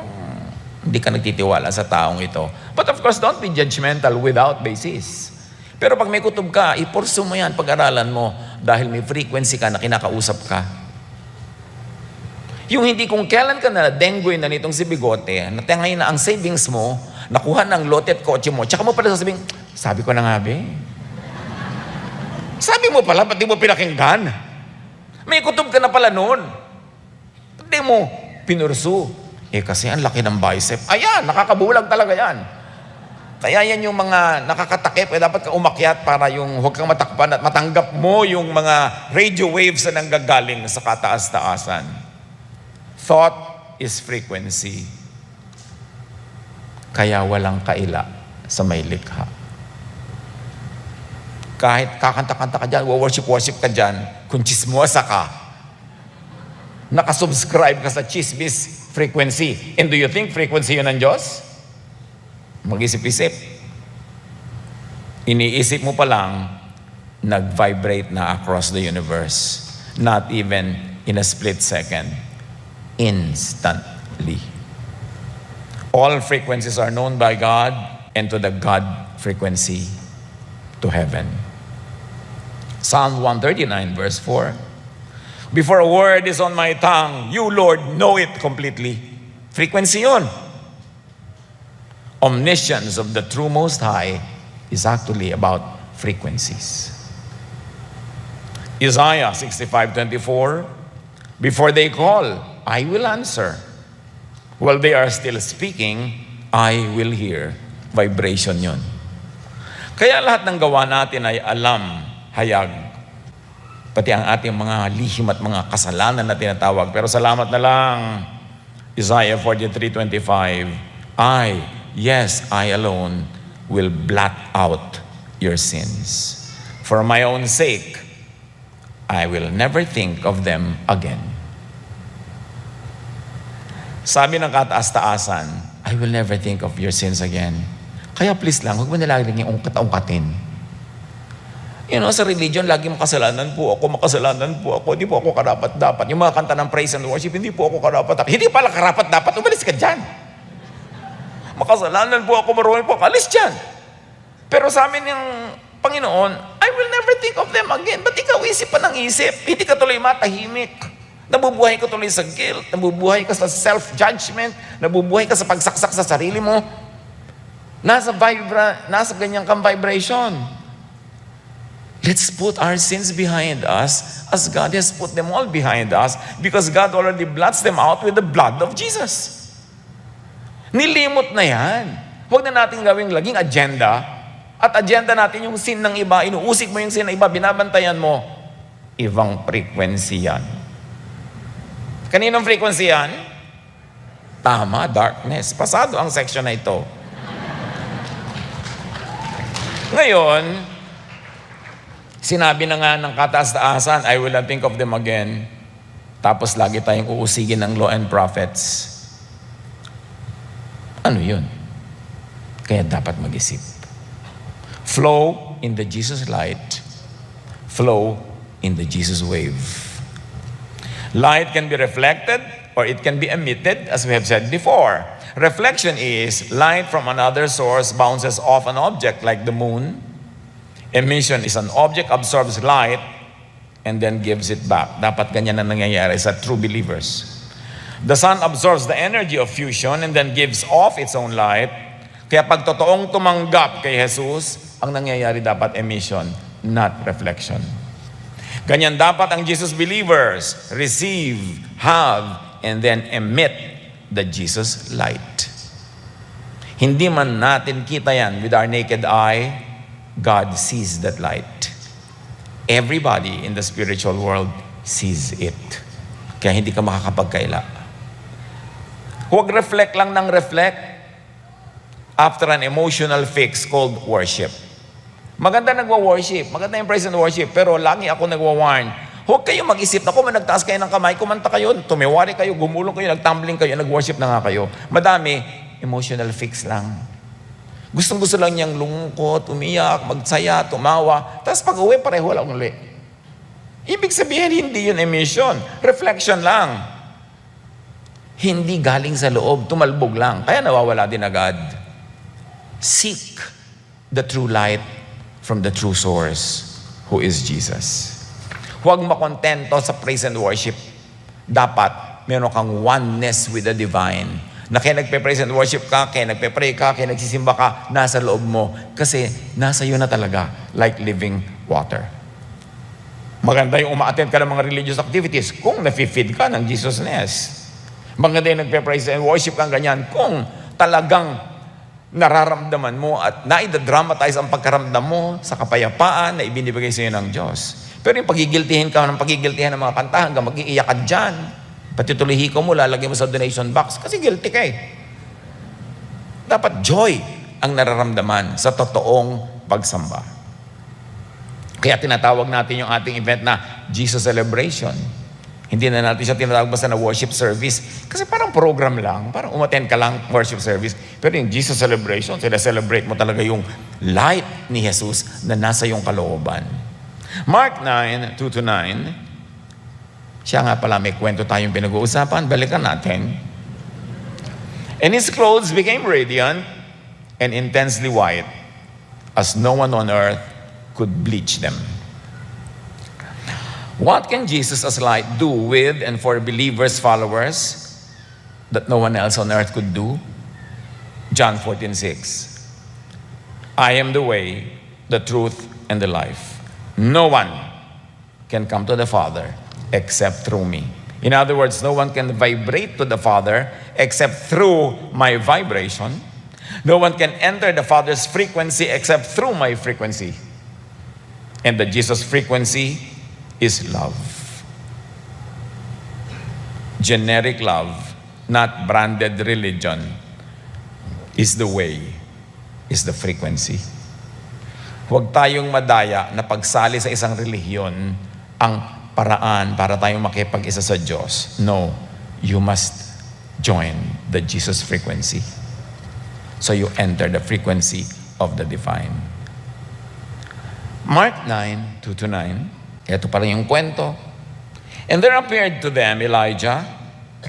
hindi ka nagtitiwala sa taong ito. But of course, don't be judgmental without basis. Pero pag may kutob ka, ipursu mo yan, pag-aralan mo, dahil may frequency ka na kinakausap ka. Yung hindi kung kailan ka na dengue na nitong si Bigote, natangay na ang savings mo, nakuha ng lote at kotse mo, tsaka mo pala sasabihin, sabi ko na nga be. Sabi mo pala, ba't di mo pinakinggan? May kutob ka na pala noon. Ba't di mo pinursu? Kasi ang laki ng bicep. Ayan, nakakabulag talaga yan. Kaya yan yung mga nakakatakip, dapat ka umakyat para yung huwag kang matakpan at matanggap mo yung mga radio waves na nanggagaling sa kataas-taasan. Thought is frequency. Kaya walang kaila sa may likha. Kahit kakanta-kanta ka dyan, worship ka dyan, kung chismosa ka, nakasubscribe ka sa chismis frequency. And do you think frequency yun ng Diyos? Mag-isip-isip. Iniisip mo pa lang, nag-vibrate na across the universe. Not even in a split second. Instantly. All frequencies are known by God and to the God frequency to heaven. Psalm 139 verse 4. Before a word is on my tongue, you, Lord, know it completely. Frequency yun. Omniscience of the true Most High is actually about frequencies. Isaiah 65:24, before they call, I will answer. While they are still speaking, I will hear. Vibration yun. Kaya lahat ng gawa natin ay alam, hayag. Pati ang ating mga lihim at mga kasalanan na tinatawag. Pero salamat na lang, Isaiah 43:25, Yes, I alone will blot out your sins. For my own sake, I will never think of them again. Sabi ng kataas-taasan, I will never think of your sins again. Kaya please lang, huwag mo nilaging yung ungkat-ungkatin. You know, sa religion, lagi makasalanan po ako, hindi po ako karapat-dapat. Yung mga kanta ng praise and worship, hindi po ako karapat-dapat. Hindi pala karapat-dapat, umalis ka dyan. Makasalanan po ako, marunong po, alis dyan. Pero sa amin yung Panginoon, I will never think of them again. Ba't ikaw isip pa ng isip? Hindi ka tuloy matahimik. Nabubuhay ka tuloy sa guilt, nabubuhay ka sa self-judgment, nabubuhay ka sa pagsaksak sa sarili mo. Nasa ganyan kang vibration. Let's put our sins behind us as God has put them all behind us because God already blots them out with the blood of Jesus. Nilimot na yan. Huwag na natin gawing laging agenda at agenda natin yung sin ng iba, inuusik mo yung sin ng iba, binabantayan mo. Ibang frequency yan. Kaninong frequency yan? Tama, darkness. Pasado ang section na ito. Ngayon, sinabi na nga ng kataas-taasan, I will not think of them again. Tapos lagi tayong uusigin ng law and prophets. Ano yun? Kaya dapat mag-isip. Flow in the Jesus light. Flow in the Jesus wave. Light can be reflected or it can be emitted, as we have said before. Reflection is light from another source bounces off an object like the moon. Emission is an object absorbs light and then gives it back. Dapat ganyan na nangyayari sa true believers. The sun absorbs the energy of fusion and then gives off its own light. Kaya pag totoong tumanggap kay Jesus, ang nangyayari dapat emission, not reflection. Ganyan dapat ang Jesus believers receive, have, and then emit the Jesus light. Hindi man natin kita yan with our naked eye, God sees that light. Everybody in the spiritual world sees it. Kaya hindi ka makakapagkaila. Huwag reflect lang ng reflect after an emotional fix called worship. Maganda nagwa-worship, maganda yung praise and worship, pero lagi ako nagwa-warn, huwag kayong mag-isip na kung nagtaas kayo ng kamay, kumanta kayo, tumiwari kayo, gumulong kayo, nagtumbling kayo, nag-worship na nga kayo. Madami, emotional fix lang. Gustong-gusto lang niyang lungkot, umiyak, magsaya, tumawa, tapos pag-uwi, pareho lang uli. Ibig sabihin, hindi yun emission. Reflection lang. Hindi galing sa loob, tumalbog lang. Kaya nawawala din agad. Seek the true light from the true source, who is Jesus. Huwag makontento sa praise and worship. Dapat meron kang oneness with the divine. Na kaya nagpe-praise and worship ka, kaya nagpe-pray ka, kaya nagsisimba ka, nasa loob mo. Kasi nasa iyo na talaga, like living water. Maganda yung uma-attend ka ng mga religious activities kung nafe-feed ka ng Jesusness. Maganda yung nagpe-praise and worship kang ganyan kung talagang nararamdaman mo at naidadramatize ang pagkaramdam mo sa kapayapaan na ibinibigay sa iyo ng Diyos. Pero yung pagigiltihin ka ng pagigiltihan ng mga kantahan, hanggang mag-iiyak ka dyan. Pati tulihi ko mo, lalagay mo sa donation box kasi guilty ka eh. Dapat joy ang nararamdaman sa totoong pagsamba. Kaya tinatawag natin yung ating event na Jesus Celebration. Hindi na natin siya tinatawag basta na worship service. Kasi parang program lang, parang umattend ka lang worship service. Pero yung Jesus Celebration, celebrate mo talaga yung light ni Jesus na nasa yung kalooban. Mark 9, 2-9, siya nga pala may kwento tayong pinag-uusapan, balikan natin. And his clothes became radiant and intensely white, as no one on earth could bleach them. What can Jesus as light do with and for believers, followers, that no one else on earth could do? John 14:6. I am the way, the truth, and the life. No one can come to the Father except through me. In other words, no one can vibrate to the Father except through my vibration. No one can enter the Father's frequency except through my frequency. And the Jesus frequency is love. Generic love, not branded religion, is the way, is the frequency. Huwag tayong madaya na pagsali sa isang relihiyon ang paraan para tayong makipag-isa sa Diyos. No, you must join the Jesus frequency. So you enter the frequency of the divine. Mark 9, 2-9. Ito pala yung kwento. And there appeared to them Elijah,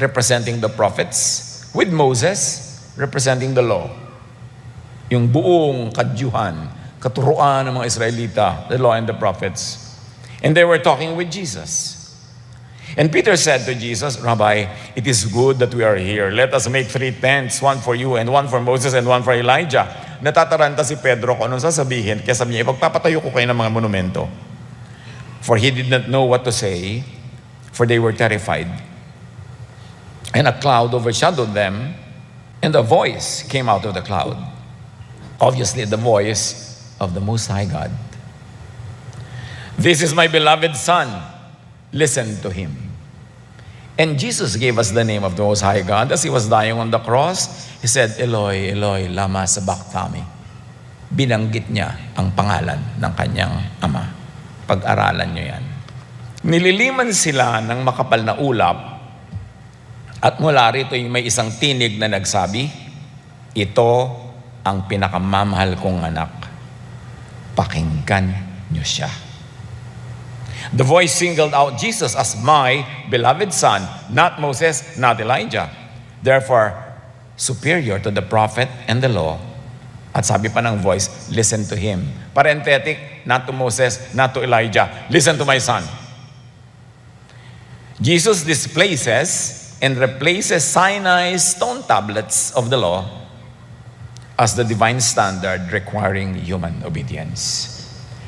representing the prophets, with Moses, representing the law. Yung buong kadyuhan, katuruan ng mga Israelita, the law and the prophets. And they were talking with Jesus. And Peter said to Jesus, Rabbi, it is good that we are here. Let us make 3 tents, one for you and one for Moses and one for Elijah. Natataranta si Pedro kung anong sasabihin, kaya sabi niya, ipagpapatayo ko kayo ng mga monumento. For he did not know what to say, for they were terrified. And a cloud overshadowed them, and a voice came out of the cloud. Obviously, the voice of the Most High God. This is my beloved Son. Listen to him. And Jesus gave us the name of the Most High God. As He was dying on the cross, He said, Eloi, Eloi, lama sabachthani. Binanggit niya ang pangalan ng kanyang ama. Pag-aralan niyo yan. Nililiman sila ng makapal na ulap at mula rito may isang tinig na nagsabi, ito ang pinakamamahal kong anak. Pakinggan niyo siya. The voice singled out Jesus as my beloved son, not Moses, not Elijah. Therefore, superior to the prophet and the law. At sabi pa ng voice, listen to him. Parenthetic, not to Moses, not to Elijah. Listen to my son. Jesus displaces and replaces Sinai's stone tablets of the law as the divine standard requiring human obedience.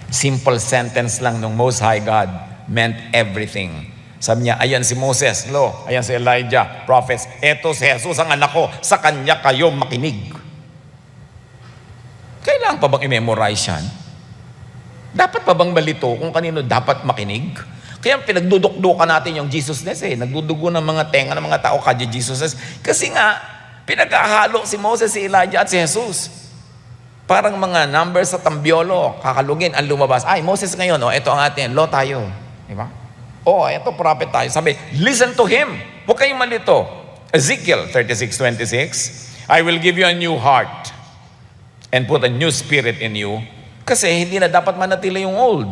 Simple sentence lang ng Most High God meant everything. Sabi niya, ayan si Moses, law. Ayan si Elijah, prophets. Eto si Jesus ang anak ko, sa kanya kayo makinig. Kailangan pa bang i-memorize yan? Dapat pa bang malito kung kanino dapat makinig? Kaya pinagdudukdukan natin yung Jesusness Nagdudugo ng mga tenga ng mga tao kaya Jesusness. Kasi nga, pinagkahalo si Moses, si Elijah at si Jesus. Parang mga numbers sa tambiolo, kakalugin, ang lumabas. Ay, Moses ngayon, ito ang atin, law tayo. Diba? Ito prophet tayo. Sabi, listen to him. Huwag kayong malito. Ezekiel 36:26, I will give you a new heart and put a new spirit in you. Kasi hindi na dapat manatili yung old.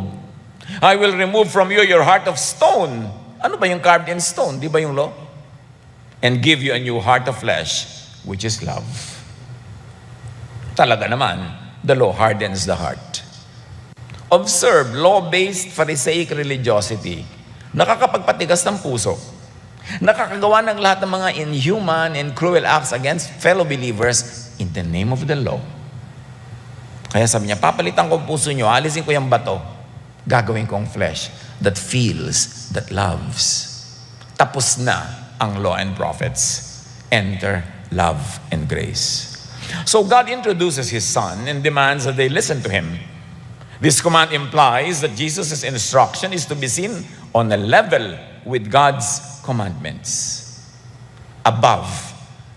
I will remove from you your heart of stone. Ano ba yung carved in stone? Di ba yung law? And give you a new heart of flesh, which is love. Talaga naman, the law hardens the heart. Observe, law-based Pharisaic religiosity. Nakakapagpatigas ng puso. Nakakagawa ng lahat ng mga inhuman and cruel acts against fellow believers in the name of the law. Kaya sabi niya, papalitan ko ang puso niyo, alisin ko yung bato, gagawin kong flesh that feels, that loves. Tapos na ang law and prophets. Enter love and grace. So God introduces His Son and demands that they listen to Him. This command implies that Jesus' instruction is to be seen on a level with God's commandments, above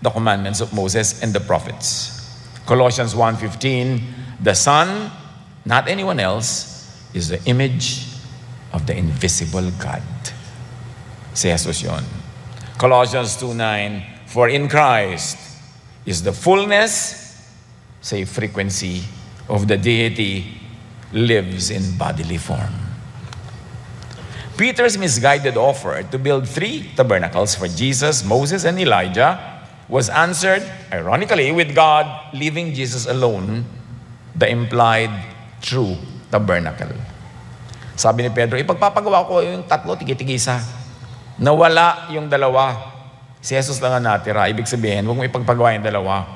the commandments of Moses and the prophets. Colossians 1:15, the Son, not anyone else, is the image of the invisible God. Si Jesus yun. Colossians 2:9, for in Christ is the fullness, say frequency, of the deity lives in bodily form. Peter's misguided offer to build 3 tabernacles for Jesus, Moses, and Elijah was answered, ironically, with God leaving Jesus alone, the implied true tabernacle. Sabi ni Pedro, ipagpapagawa ko yung 3, tigi-tigisa. Nawala yung 2. Si Jesus lang ang natira. Ibig sabihin, huwag mo ipagpagawa yung 2.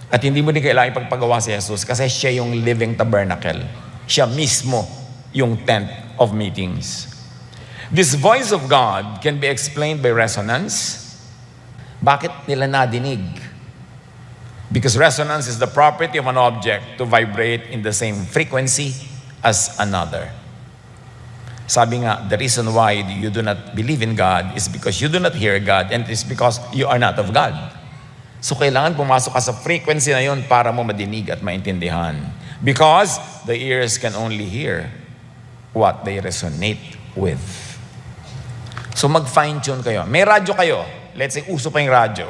At hindi mo din kailangan ipagpagawa si Jesus kasi siya yung living tabernacle. Siya mismo yung tent of meetings. This voice of God can be explained by resonance. Bakit nila nadinig? Because resonance is the property of an object to vibrate in the same frequency as another. Sabi nga, the reason why you do not believe in God is because you do not hear God and it's because you are not of God. So kailangan pumasok ka sa frequency na yun para mo madinig at maintindihan. Because the ears can only hear what they resonate with. So mag-fine-tune kayo. May radyo kayo. Let's say, uso pa yung radyo.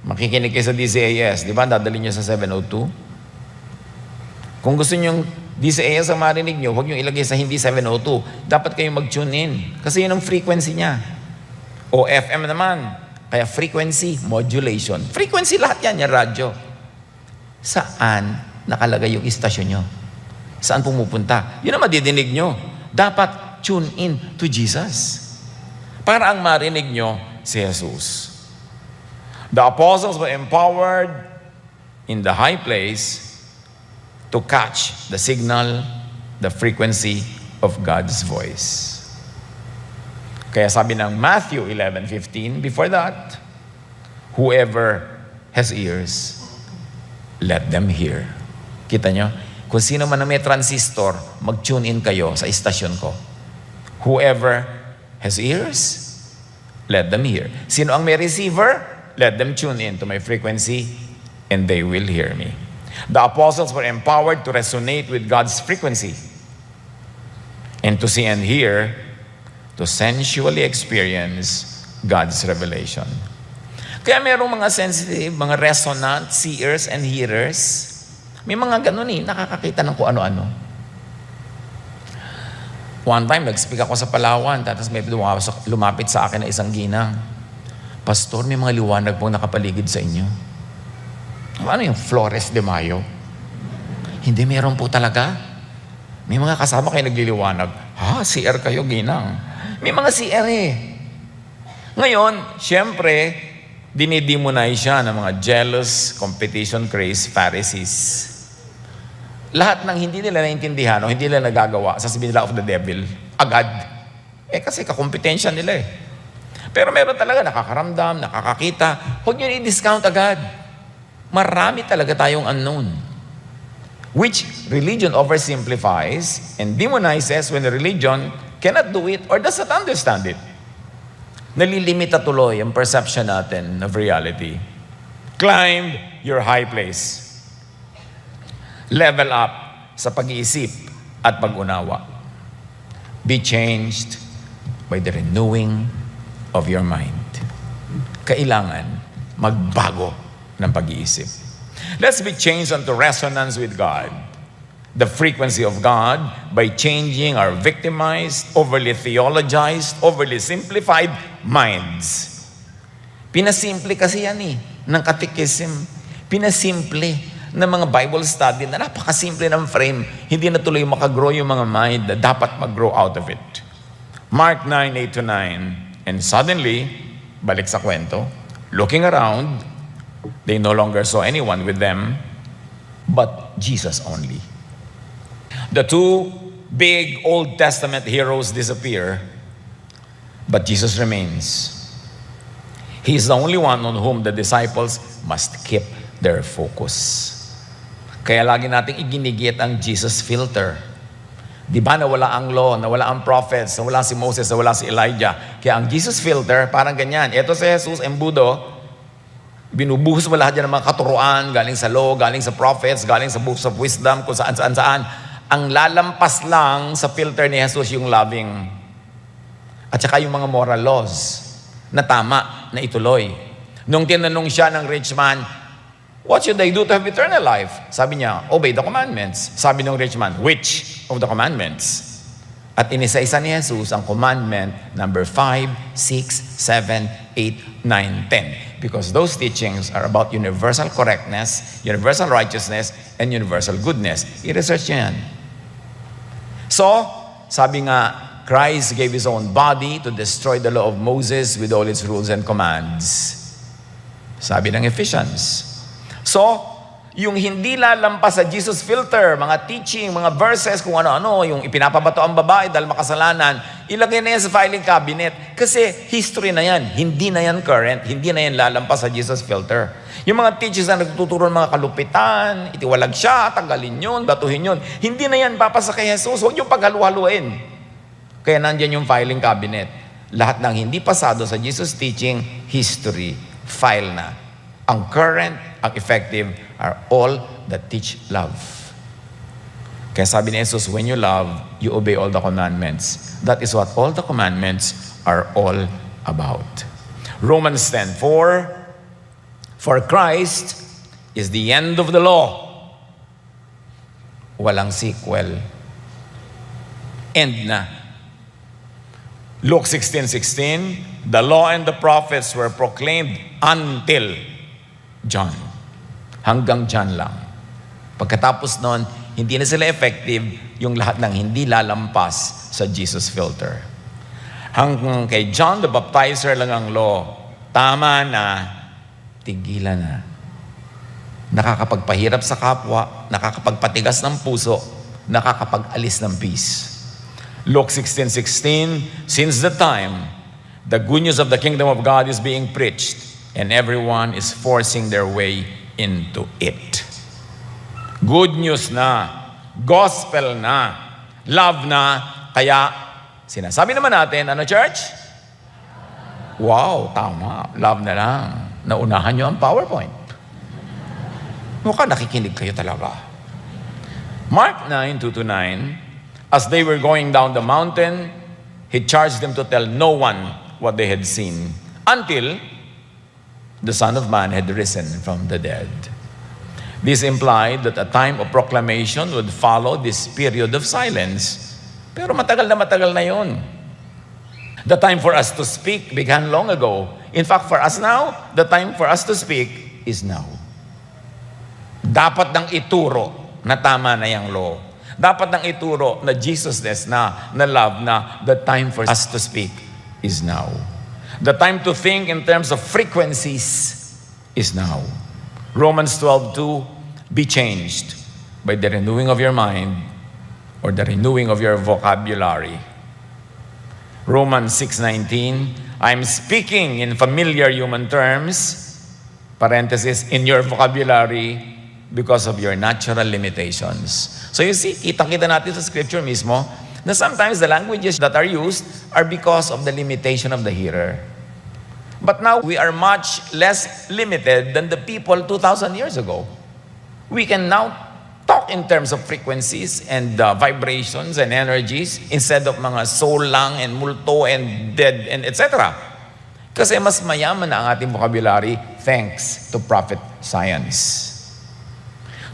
Makikinig kayo sa DCAS. Di ba? Dadali nyo sa 702. Kung gusto nyo DCAS ang marinig nyo, huwag nyo ilagay sa hindi 702. Dapat kayong mag-tune in. Kasi yun ang frequency niya. O FM naman. Kaya frequency modulation. Frequency lahat yan, yung radyo. Saan nakalagay yung istasyon nyo? Saan pumupunta? Yun ang madidinig nyo. Dapat tune in to Jesus. Para ang marinig nyo si Jesus. The apostles were empowered in the high place to catch the signal, the frequency of God's voice. Kaya sabi ng Matthew 11:15, before that, whoever has ears, let them hear. Kita nyo? Kung sino man na may transistor, mag-tune in kayo sa istasyon ko. Whoever has ears, let them hear. Sino ang may receiver? Let them tune in to my frequency and they will hear me. The apostles were empowered to resonate with God's frequency and to see and hear, to sensually experience God's revelation. Kaya merong mga sensitive, mga resonant seers and hearers. May mga ganun nakakakita ng kung ano-ano. One time, nag-speak ako sa Palawan, tapos may lumapit sa akin na isang ginang. Pastor, may mga liwanag pong nakapaligid sa inyo. Ano yung Flores de Mayo? Hindi, meron po talaga. May mga kasama kayo nagliliwanag. Ha, CR kayo, ginang. May mga CR Ngayon, syempre, dinidemonize siya ng mga jealous, competition craze, Pharisees. Lahat ng hindi nila naintindihan o hindi nila nagagawa, sasabihin nila of the devil, agad. Kasi kakompetensya nila Pero meron talaga nakakaramdam, nakakakita. Huwag nyo i-discount agad. Marami talaga tayong unknown. Which religion oversimplifies and demonizes when the religion cannot do it or does not understand it. Nalilimita tuloy ang perception natin of reality. Climb your high place. Level up sa pag-iisip at pag-unawa. Be changed by the renewing of your mind. Kailangan magbago ng pag-iisip. Let's be changed unto resonance with God. The frequency of God by changing our victimized, overly theologized, overly simplified minds. Pinasimple kasi yan ng catechism. Pinasimple ng mga Bible study na napakasimple ng frame. Hindi na tuloy makagrow yung mga mind na dapat mag-grow out of it. Mark 9:8-9. And suddenly, balik sa kwento, looking around, they no longer saw anyone with them, but Jesus only. The two big Old Testament heroes disappear, but Jesus remains. He is the only one on whom the disciples must keep their focus. Kaya lagi nating iginigit ang Jesus filter. Di ba nawala ang law, nawala ang prophets, nawala si Moses, nawala si Elijah. Kaya ang Jesus filter, parang ganyan. Ito si Jesus, embudo, binubuhos mo lahat yan ng mga katuruan, galing sa law, galing sa prophets, galing sa books of wisdom, kung saan. Ang lalampas lang sa filter ni Jesus yung loving. At saka yung mga moral laws na tama, na ituloy. Nung tinanong siya ng rich man, what should I do to have eternal life? Sabi niya, obey the commandments. Sabi ng rich man, which of the commandments? At inisa-isa ni Jesus ang commandment number 5, 6, 7, 8, 9, 10. Because those teachings are about universal correctness, universal righteousness, and universal goodness. I-research niya yan. So, sabi nga, Christ gave His own body to destroy the law of Moses with all its rules and commands. Sabi ng Ephesians. So, yung hindi lalampas sa Jesus filter, mga teaching, mga verses, kung ano-ano, yung ipinapabato ang babae dahil makasalanan, ilagay na yan sa filing cabinet. Kasi history na yan. Hindi na yan current. Hindi na yan lalampas sa Jesus filter. Yung mga teachers na nagtuturo ng mga kalupitan, itiwalag siya, tanggalin yun, batuhin yun. Hindi na yan papasa kay Jesus. Huwag yung paghalu-haluin. Kaya nandyan yung filing cabinet. Lahat ng hindi pasado sa Jesus teaching, history, file na. Ang current, ang effective, are all that teach love. Kaya sabi ni Jesus, when you love, you obey all the commandments. That is what all the commandments are all about. Romans 10:4, for Christ is the end of the law. Walang sequel. End na. Luke 16:16, the law and the prophets were proclaimed until John. Hanggang John lang. Pagkatapos nun, hindi na sila effective yung lahat ng hindi lalampas sa Jesus filter. Hanggang kay John the Baptizer lang ang law, tama na, tigilan na. Nakakapagpahirap sa kapwa, nakakapagpatigas ng puso, nakakapag-alis ng peace. Luke 16:16, since the time the good news of the kingdom of God is being preached and everyone is forcing their way into it. Good news na, gospel na, love na, kaya sinasabi naman natin, ano church? Wow, tama. Love na lang. Naunahan nyo ang PowerPoint. Mukhang nakikinig kayo talaga. Mark 9:2-9, as they were going down the mountain, he charged them to tell no one what they had seen until the Son of Man had risen from the dead. This implied that a time of proclamation would follow this period of silence. Pero matagal na yun. The time for us to speak began long ago. In fact, for us now, the time for us to speak is now. Dapat nang ituro na tama na yung law. Dapat nang ituro na Jesusness na love na the time for us to speak is now. The time to think in terms of frequencies is now. Romans 12:2, be changed by the renewing of your mind or the renewing of your vocabulary. Romans 6:19, I'm speaking in familiar human terms, parenthesis, in your vocabulary, because of your natural limitations. So you see, kitang-kita natin sa scripture mismo, na sometimes the languages that are used are because of the limitation of the hearer. But now, we are much less limited than the people 2,000 years ago. We can now talk in terms of frequencies and vibrations and energies instead of mga soul lang and multo and dead and etc. Kasi mas mayaman na ang ating vocabulary thanks to prophet science.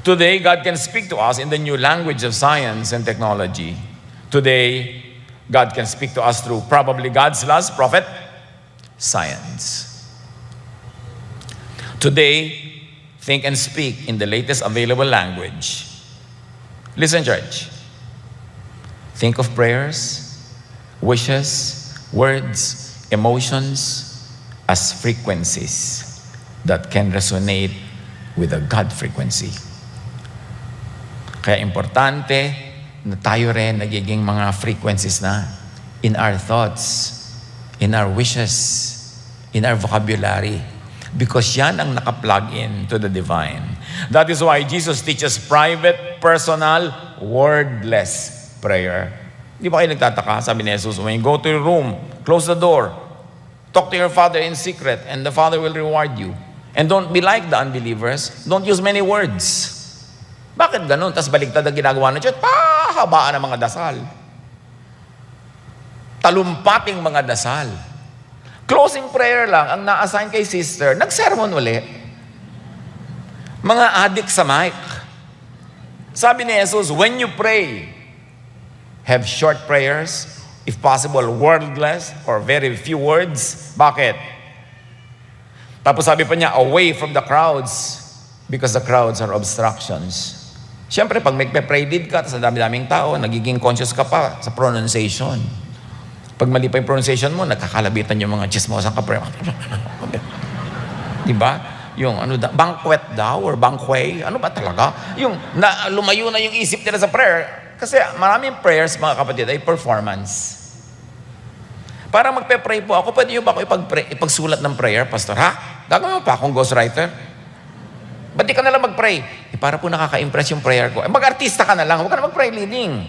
Today, God can speak to us in the new language of science and technology. Today, God can speak to us through probably God's last prophet, science. Today, think and speak in the latest available language. Listen, church. Think of prayers, wishes, words, emotions as frequencies that can resonate with a God frequency. Kaya importante na tayo rin nagiging mga frequencies na in our thoughts, in our wishes, in our vocabulary. Because yan ang nakaplug in to the divine. That is why Jesus teaches private, personal, wordless prayer. Di ba kayo nagtataka? Sabi ni Jesus, when you go to your room, close the door, talk to your Father in secret, and the Father will reward you. And don't be like the unbelievers. Don't use many words. Bakit ganun? Tapos baligtad ang ginagawa ng church, pahabaan ang mga dasal. Talumpating mga dasal. Closing prayer lang ang na-assign kay sister, nag-sermon uli. Mga adik sa mic. Sabi ni Jesus, when you pray, have short prayers, if possible, wordless or very few words. Bakit? Tapos sabi pa niya, away from the crowds because the crowds are obstructions. Siyempre, pag magpe-pray lead ka, sa dami-daming tao, nagiging conscious ka pa sa pronunciation. Pag mali pa yung pronunciation mo, nagkakalabitan yung mga chismosang ka-pray. Diba? Yung banquet daw or banquet, ano ba talaga? Yung lumayo na yung isip nila sa prayer. Kasi maraming prayers, mga kapatid, ay performance. Para magpe-pray po ako, pwede nyo ba ako ipagsulat ng prayer, Pastor? Ha? Gagawin mo pa akong ghostwriter? Ba't di ka nalang mag-pray? Para po nakaka-impress yung prayer ko. Mag-artista ka na lang, huwag ka na mag-pray leading.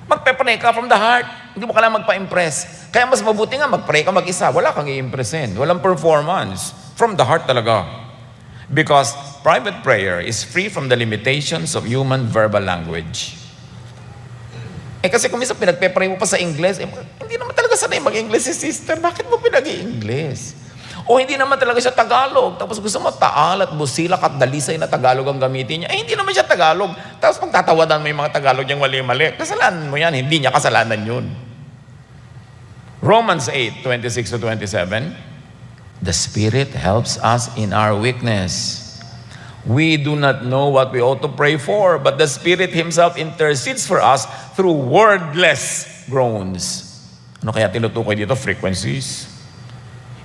Magpe-pray ka from the heart. Hindi mo ka lang magpa-impress. Kaya mas mabuti nga, mag-pray ka mag-isa. Wala kang i-impressin. Walang performance. From the heart talaga. Because private prayer is free from the limitations of human verbal language. Kasi kung minsan pinagpe-pray mo pa sa English, hindi naman talaga sanay mag-English si sister. Bakit mo pinag-i-English? O hindi naman talaga siya Tagalog. Tapos gusto mo taal at busilak at dalisay na Tagalog ang gamitin niya. Hindi naman siya Tagalog. Tapos pagtatawadan mo yung mga Tagalog niyang mali-mali. Kasalanan mo yan. Hindi niya kasalanan yun. Romans 8:26-27. The Spirit helps us in our weakness. We do not know what we ought to pray for, but the Spirit Himself intercedes for us through wordless groans. Ano kaya tinutukoy dito? Frequencies.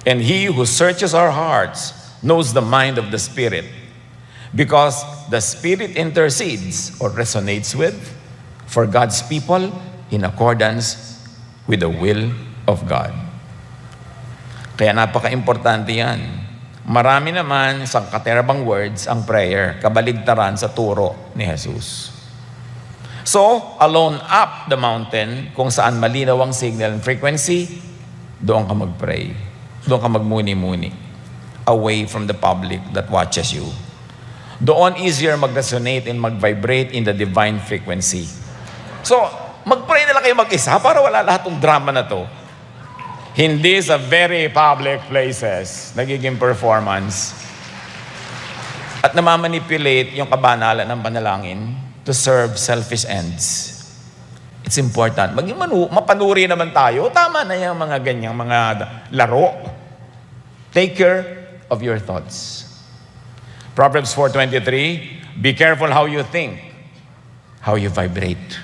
And He who searches our hearts knows the mind of the Spirit, because the Spirit intercedes or resonates with for God's people in accordance with the will of God. Kaya napaka-importante yan. Marami naman sangkaterabang words ang prayer, kabaligtaran sa turo ni Jesus. So, alone up the mountain, kung saan malinaw ang signal and frequency, doon ka mag-pray. Doon ka magmuni-muni. Away from the public that watches you. Doon easier mag-resonate and mag-vibrate in the divine frequency. So, mag-pray na lang kayo mag-isa para wala lahat ng drama na to. Hindi sa very public places nagiging performance. At namamanipulate yung kabanalan ng panalangin to serve selfish ends. It's important. Maging mapanuri naman tayo. Tama na yung mga ganyang mga laro. Take care of your thoughts. Proverbs 4:23, be careful how you think, how you vibrate.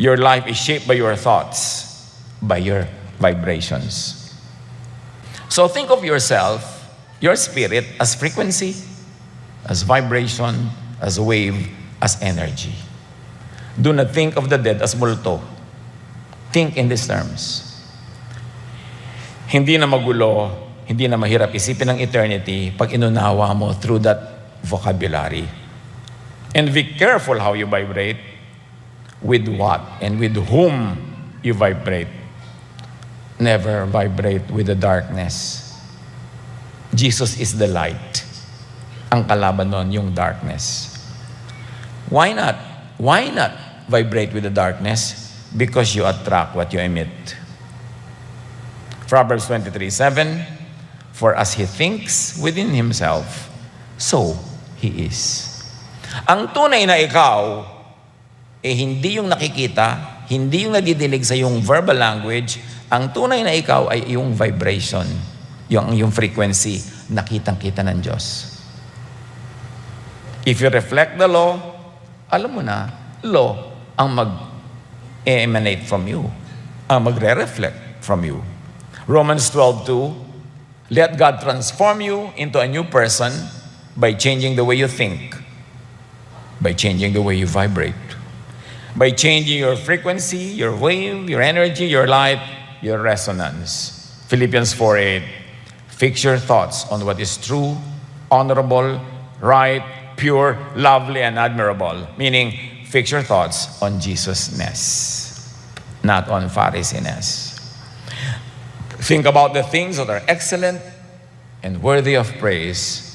Your life is shaped by your thoughts, by your vibrations. So think of yourself, your spirit, as frequency, as vibration, as wave, as energy. Do not think of the dead as multo. Think in these terms. Hindi na magulo, hindi na mahirap isipin ng eternity pag inunawa mo through that vocabulary. And be careful how you vibrate, with what and with whom you vibrate. Never vibrate with the darkness. Jesus is the light. Ang kalaban nun, yung darkness. Why not? Why not vibrate with the darkness? Because you attract what you emit. Proverbs 23:7, for as he thinks within himself, so he is. Ang tunay na ikaw, hindi yung nakikita, hindi yung nadidinig sa yung verbal language. Ang tunay na ikaw ay yung vibration, yung frequency, nakitang-kita ng Diyos. If you reflect the law, alam mo na, law ang mag-emanate from you, ang magre-reflect from you. Romans 12:2, let God transform you into a new person by changing the way you think, by changing the way you vibrate, by changing your frequency, your wave, your energy, your light, your resonance. Philippians 4:8, fix your thoughts on what is true, honorable, right, pure, lovely, and admirable. Meaning, fix your thoughts on Jesus-ness, not on Pharisee-ness. Think about the things that are excellent and worthy of praise.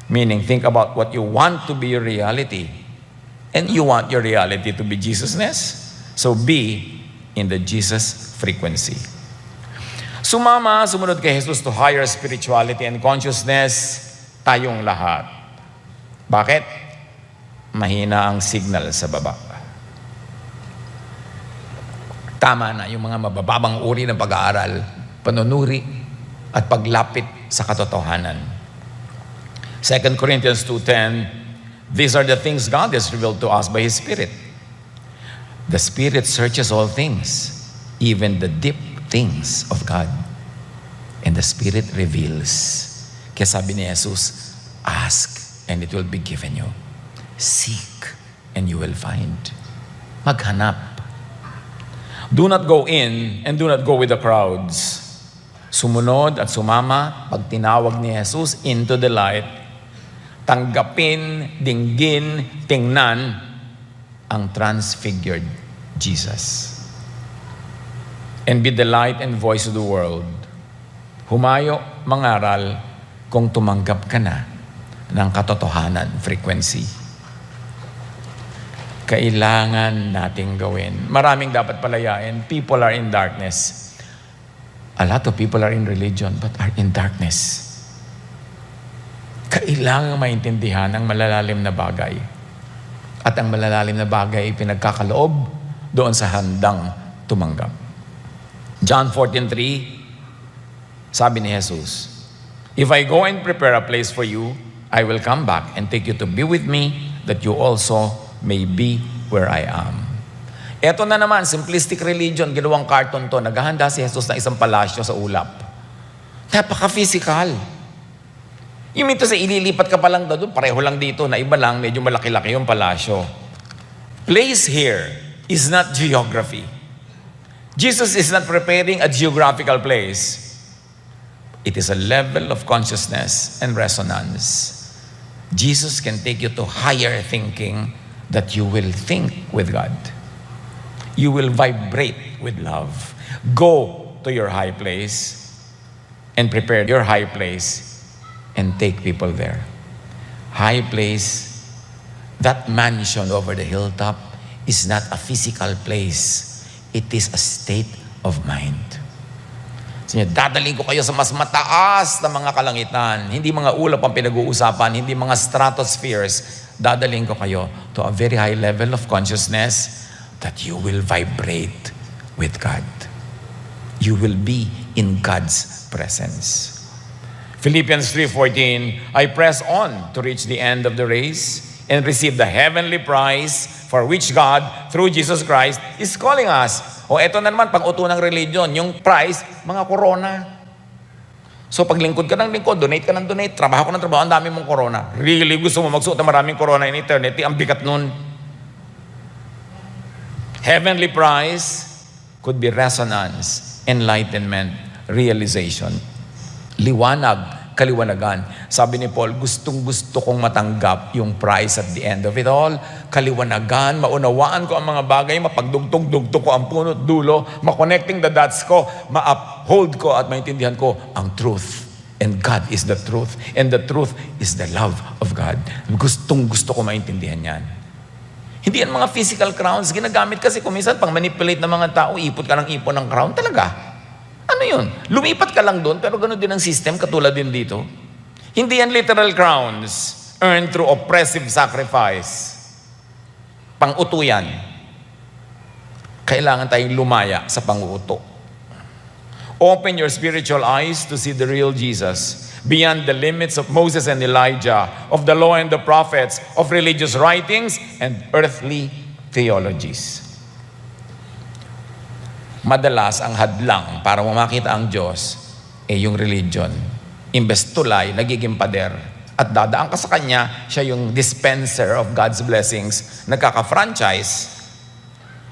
Meaning, think about what you want to be your reality. And you want your reality to be Jesus-ness. So be in the Jesus frequency. Sumunod kay Jesus to higher spirituality and consciousness, tayong lahat. Bakit? Mahina ang signal sa baba. Tama na yung mga mabababang uri ng pag-aaral, panunuri, at paglapit sa katotohanan. 2 Corinthians 2:10, these are the things God has revealed to us by His Spirit. The Spirit searches all things, even the deep things of God. And the Spirit reveals. Kaya sabi ni Jesus, ask and it will be given you. Seek and you will find. Maghanap. Do not go in and do not go with the crowds. Sumunod at sumama pag tinawag ni Jesus into the light. Tanggapin, dinggin, tingnan ang transfigured Jesus. And be the light and voice of the world. Humayo, mangaral kung tumanggap ka na ng katotohanan, frequency. Kailangan nating gawin. Maraming dapat palayain. People are in darkness. A lot of people are in religion but are in darkness. Kailangan maintindihan ang malalalim na bagay. At ang malalalim na bagay ay pinagkakaloob doon sa handang tumanggap. John 14:3, sabi ni Jesus, if I go and prepare a place for you, I will come back and take you to be with me, that you also may be where I am. Ito na naman, simplistic religion, ginawang cartoon to. Naghahanda si Jesus na isang palasyo sa ulap. Napaka-physical. Yung ito sa ililipat ka pa lang doon, pareho lang dito, na iba lang, medyo malaki-laki yung palasyo. Place here is not geography. Jesus is not preparing a geographical place. It is a level of consciousness and resonance. Jesus can take you to higher thinking that you will think with God. You will vibrate with love. Go to your high place and prepare your high place and take people there. High place, that mansion over the hilltop is not a physical place. It is a state of mind. So, dadaling ko kayo sa mas mataas na mga kalangitan. Hindi mga ulap ang pinag-uusapan, hindi mga stratospheres. Dadaling ko kayo to a very high level of consciousness that you will vibrate with God. You will be in God's presence. Philippians 3:14, I press on to reach the end of the race and receive the heavenly prize for which God, through Jesus Christ, is calling us. O eto na naman, pang-uto ng religion, yung prize, mga corona. So paglingkod ka ng lingkod, donate ka ng donate, trabaho ka ng trabaho, ang dami mong corona. Really, gusto mo magsuot ng maraming corona in eternity, ang bigat nun. Heavenly prize could be resonance, enlightenment, realization. Liwanag, kaliwanagan. Sabi ni Paul, gustong-gusto kong matanggap yung prize at the end of it all. Kaliwanagan, maunawaan ko ang mga bagay, mapagdugtong-dugtong ko ang punot dulo, ma-connecting the dots ko, ma-uphold ko at maintindihan ko ang truth. And God is the truth. And the truth is the love of God. Gustong-gusto ko maintindihan yan. Hindi yan mga physical crowns. Ginagamit kasi kung minsan pang manipulate ng mga tao, ipot ka ng ipon ng crown talaga. Ano yun? Lumipat ka lang doon, pero ganoon din ang system, katulad din dito. Hindi yan literal crowns earned through oppressive sacrifice. Pang-uto yan. Kailangan tayong lumaya sa pang-uuto. Open your spiritual eyes to see the real Jesus, beyond the limits of Moses and Elijah, of the law and the prophets, of religious writings and earthly theologies. Madalas ang hadlang para makita ang Diyos yung religion. Imbes tulay, nagiging pader. At dadaan ka sa Kanya, siya yung dispenser of God's blessings, nagkaka-franchise.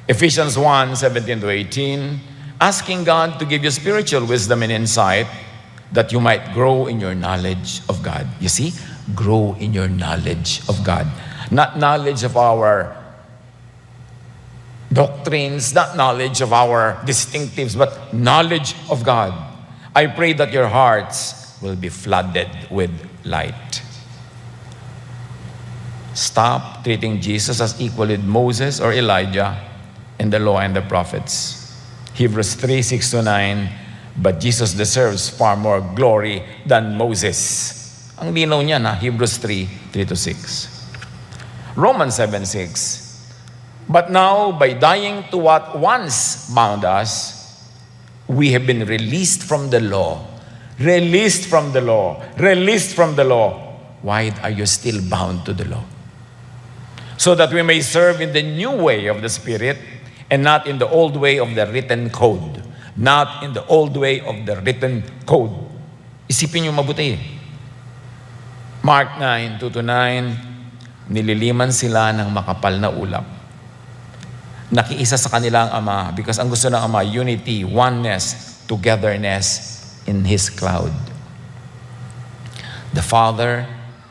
Ephesians 1:17-18, asking God to give you spiritual wisdom and insight that you might grow in your knowledge of God. You see? Grow in your knowledge of God. Not knowledge of our doctrines, not knowledge of our distinctives, but knowledge of God. I pray that your hearts will be flooded with light. Stop treating Jesus as equal with Moses or Elijah in the law and the prophets. Hebrews 3:6-9, but Jesus deserves far more glory than Moses. Ang linaw niya na, Hebrews 3:3-6. Romans 7:6, but now, by dying to what once bound us, we have been released from the law. Released from the law. Released from the law. Why are you still bound to the law? So that we may serve in the new way of the Spirit and not in the old way of the written code. Not in the old way of the written code. Isipin niyo mabuti. Mark 9:2-9, nililiman sila ng makapal na ulap. Nakiisa sa kanilang Ama because ang gusto ng Ama, unity, oneness, togetherness in His cloud. The Father,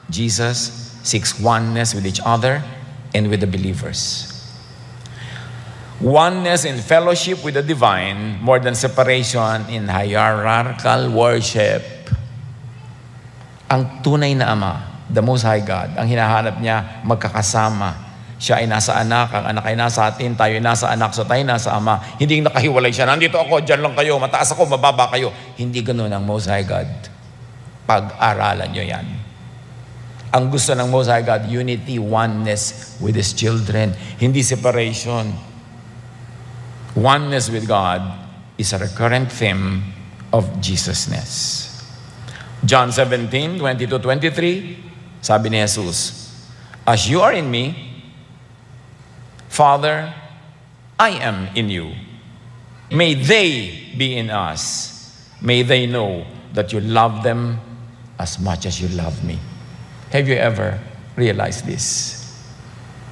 Jesus, seeks oneness with each other and with the believers. Oneness in fellowship with the divine more than separation in hierarchical worship. Ang tunay na Ama, the Most High God, ang hinahanap niya magkakasama. Siya ay nasa anak, ang anak ay nasa atin, tayo ay nasa anak, so tayo nasa Ama. Hindi nakahiwalay siya. Nandito ako, dyan lang kayo, mataas ako, mababa kayo. Hindi ganun ang Most High God. Pag-aralan nyo yan. Ang gusto ng Most High God, unity, oneness with His children. Hindi separation. Oneness with God is a recurrent theme of Jesusness. John 17:22-23, sabi ni Jesus, as you are in me, Father, I am in you. May they be in us. May they know that you love them as much as you love me. Have you ever realized this?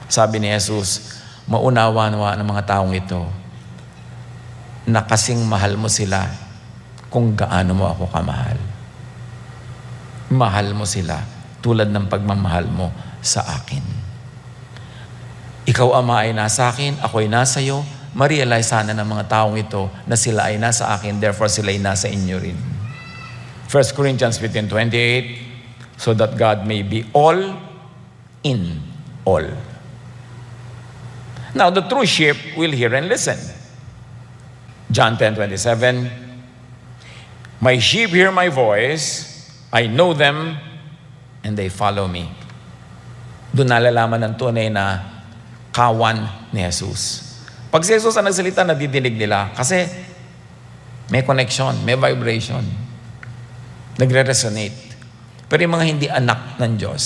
Sabi ni Jesus, maunawa-nawa ng mga taong ito na kasing mahal mo sila kung gaano mo ako kamahal. Mahal mo sila tulad ng pagmamahal mo sa akin. Ikaw, Ama, ay nasa akin, ako ay nasa iyo. Ma-realize sana ng mga taong ito na sila ay nasa akin, therefore sila ay nasa inyo rin. 1 Corinthians 15:28, so that God may be all in all. Now, the true sheep will hear and listen. John 10:27, my sheep hear my voice, I know them, and they follow me. Doon nalalaman ng tunay na kawan ni Jesus. Pag si Jesus ang nagsalita, nadidinig nila kasi may connection, may vibration. Nagre-resonate. Pero yung mga hindi anak ng Diyos,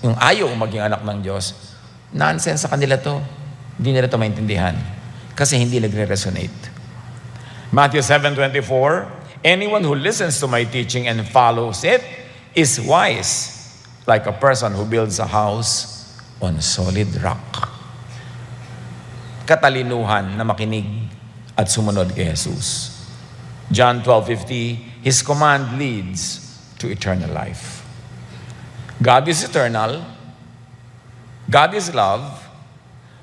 yung ayaw maging anak ng Diyos, nonsense sa kanila to. Hindi nila to maintindihan kasi hindi nagre-resonate. Matthew 7:24, anyone who listens to my teaching and follows it is wise, like a person who builds a house on solid rock. Katalinuhan na makinig at sumunod kay Jesus. John 12:50, His command leads to eternal life. God is eternal. God is love.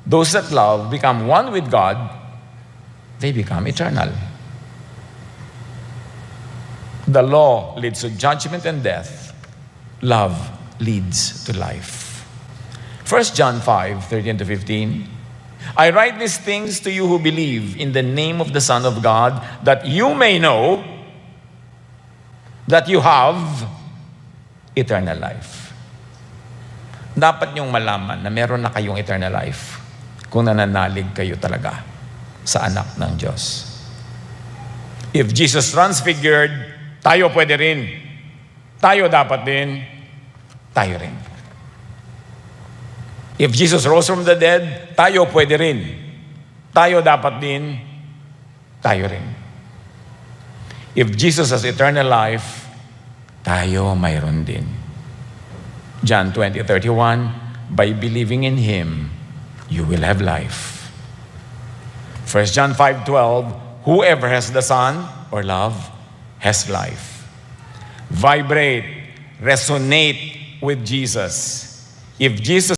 Those that love become one with God, they become eternal. The law leads to judgment and death. Love leads to life. 1 John 5:13-15, I write these things to you who believe in the name of the Son of God, that you may know that you have eternal life. Dapat niyong malaman na meron na kayong eternal life kung nananalig kayo talaga sa anak ng Diyos. If Jesus transfigured, tayo pwede rin. Tayo dapat din. Tayo rin. If Jesus rose from the dead, tayo pwede rin. Tayo dapat din. Tayo rin. If Jesus has eternal life, tayo mayroon din. John 20:31, by believing in Him, you will have life. 1 John 5:12, whoever has the Son or love has life. Vibrate, resonate with Jesus. If Jesus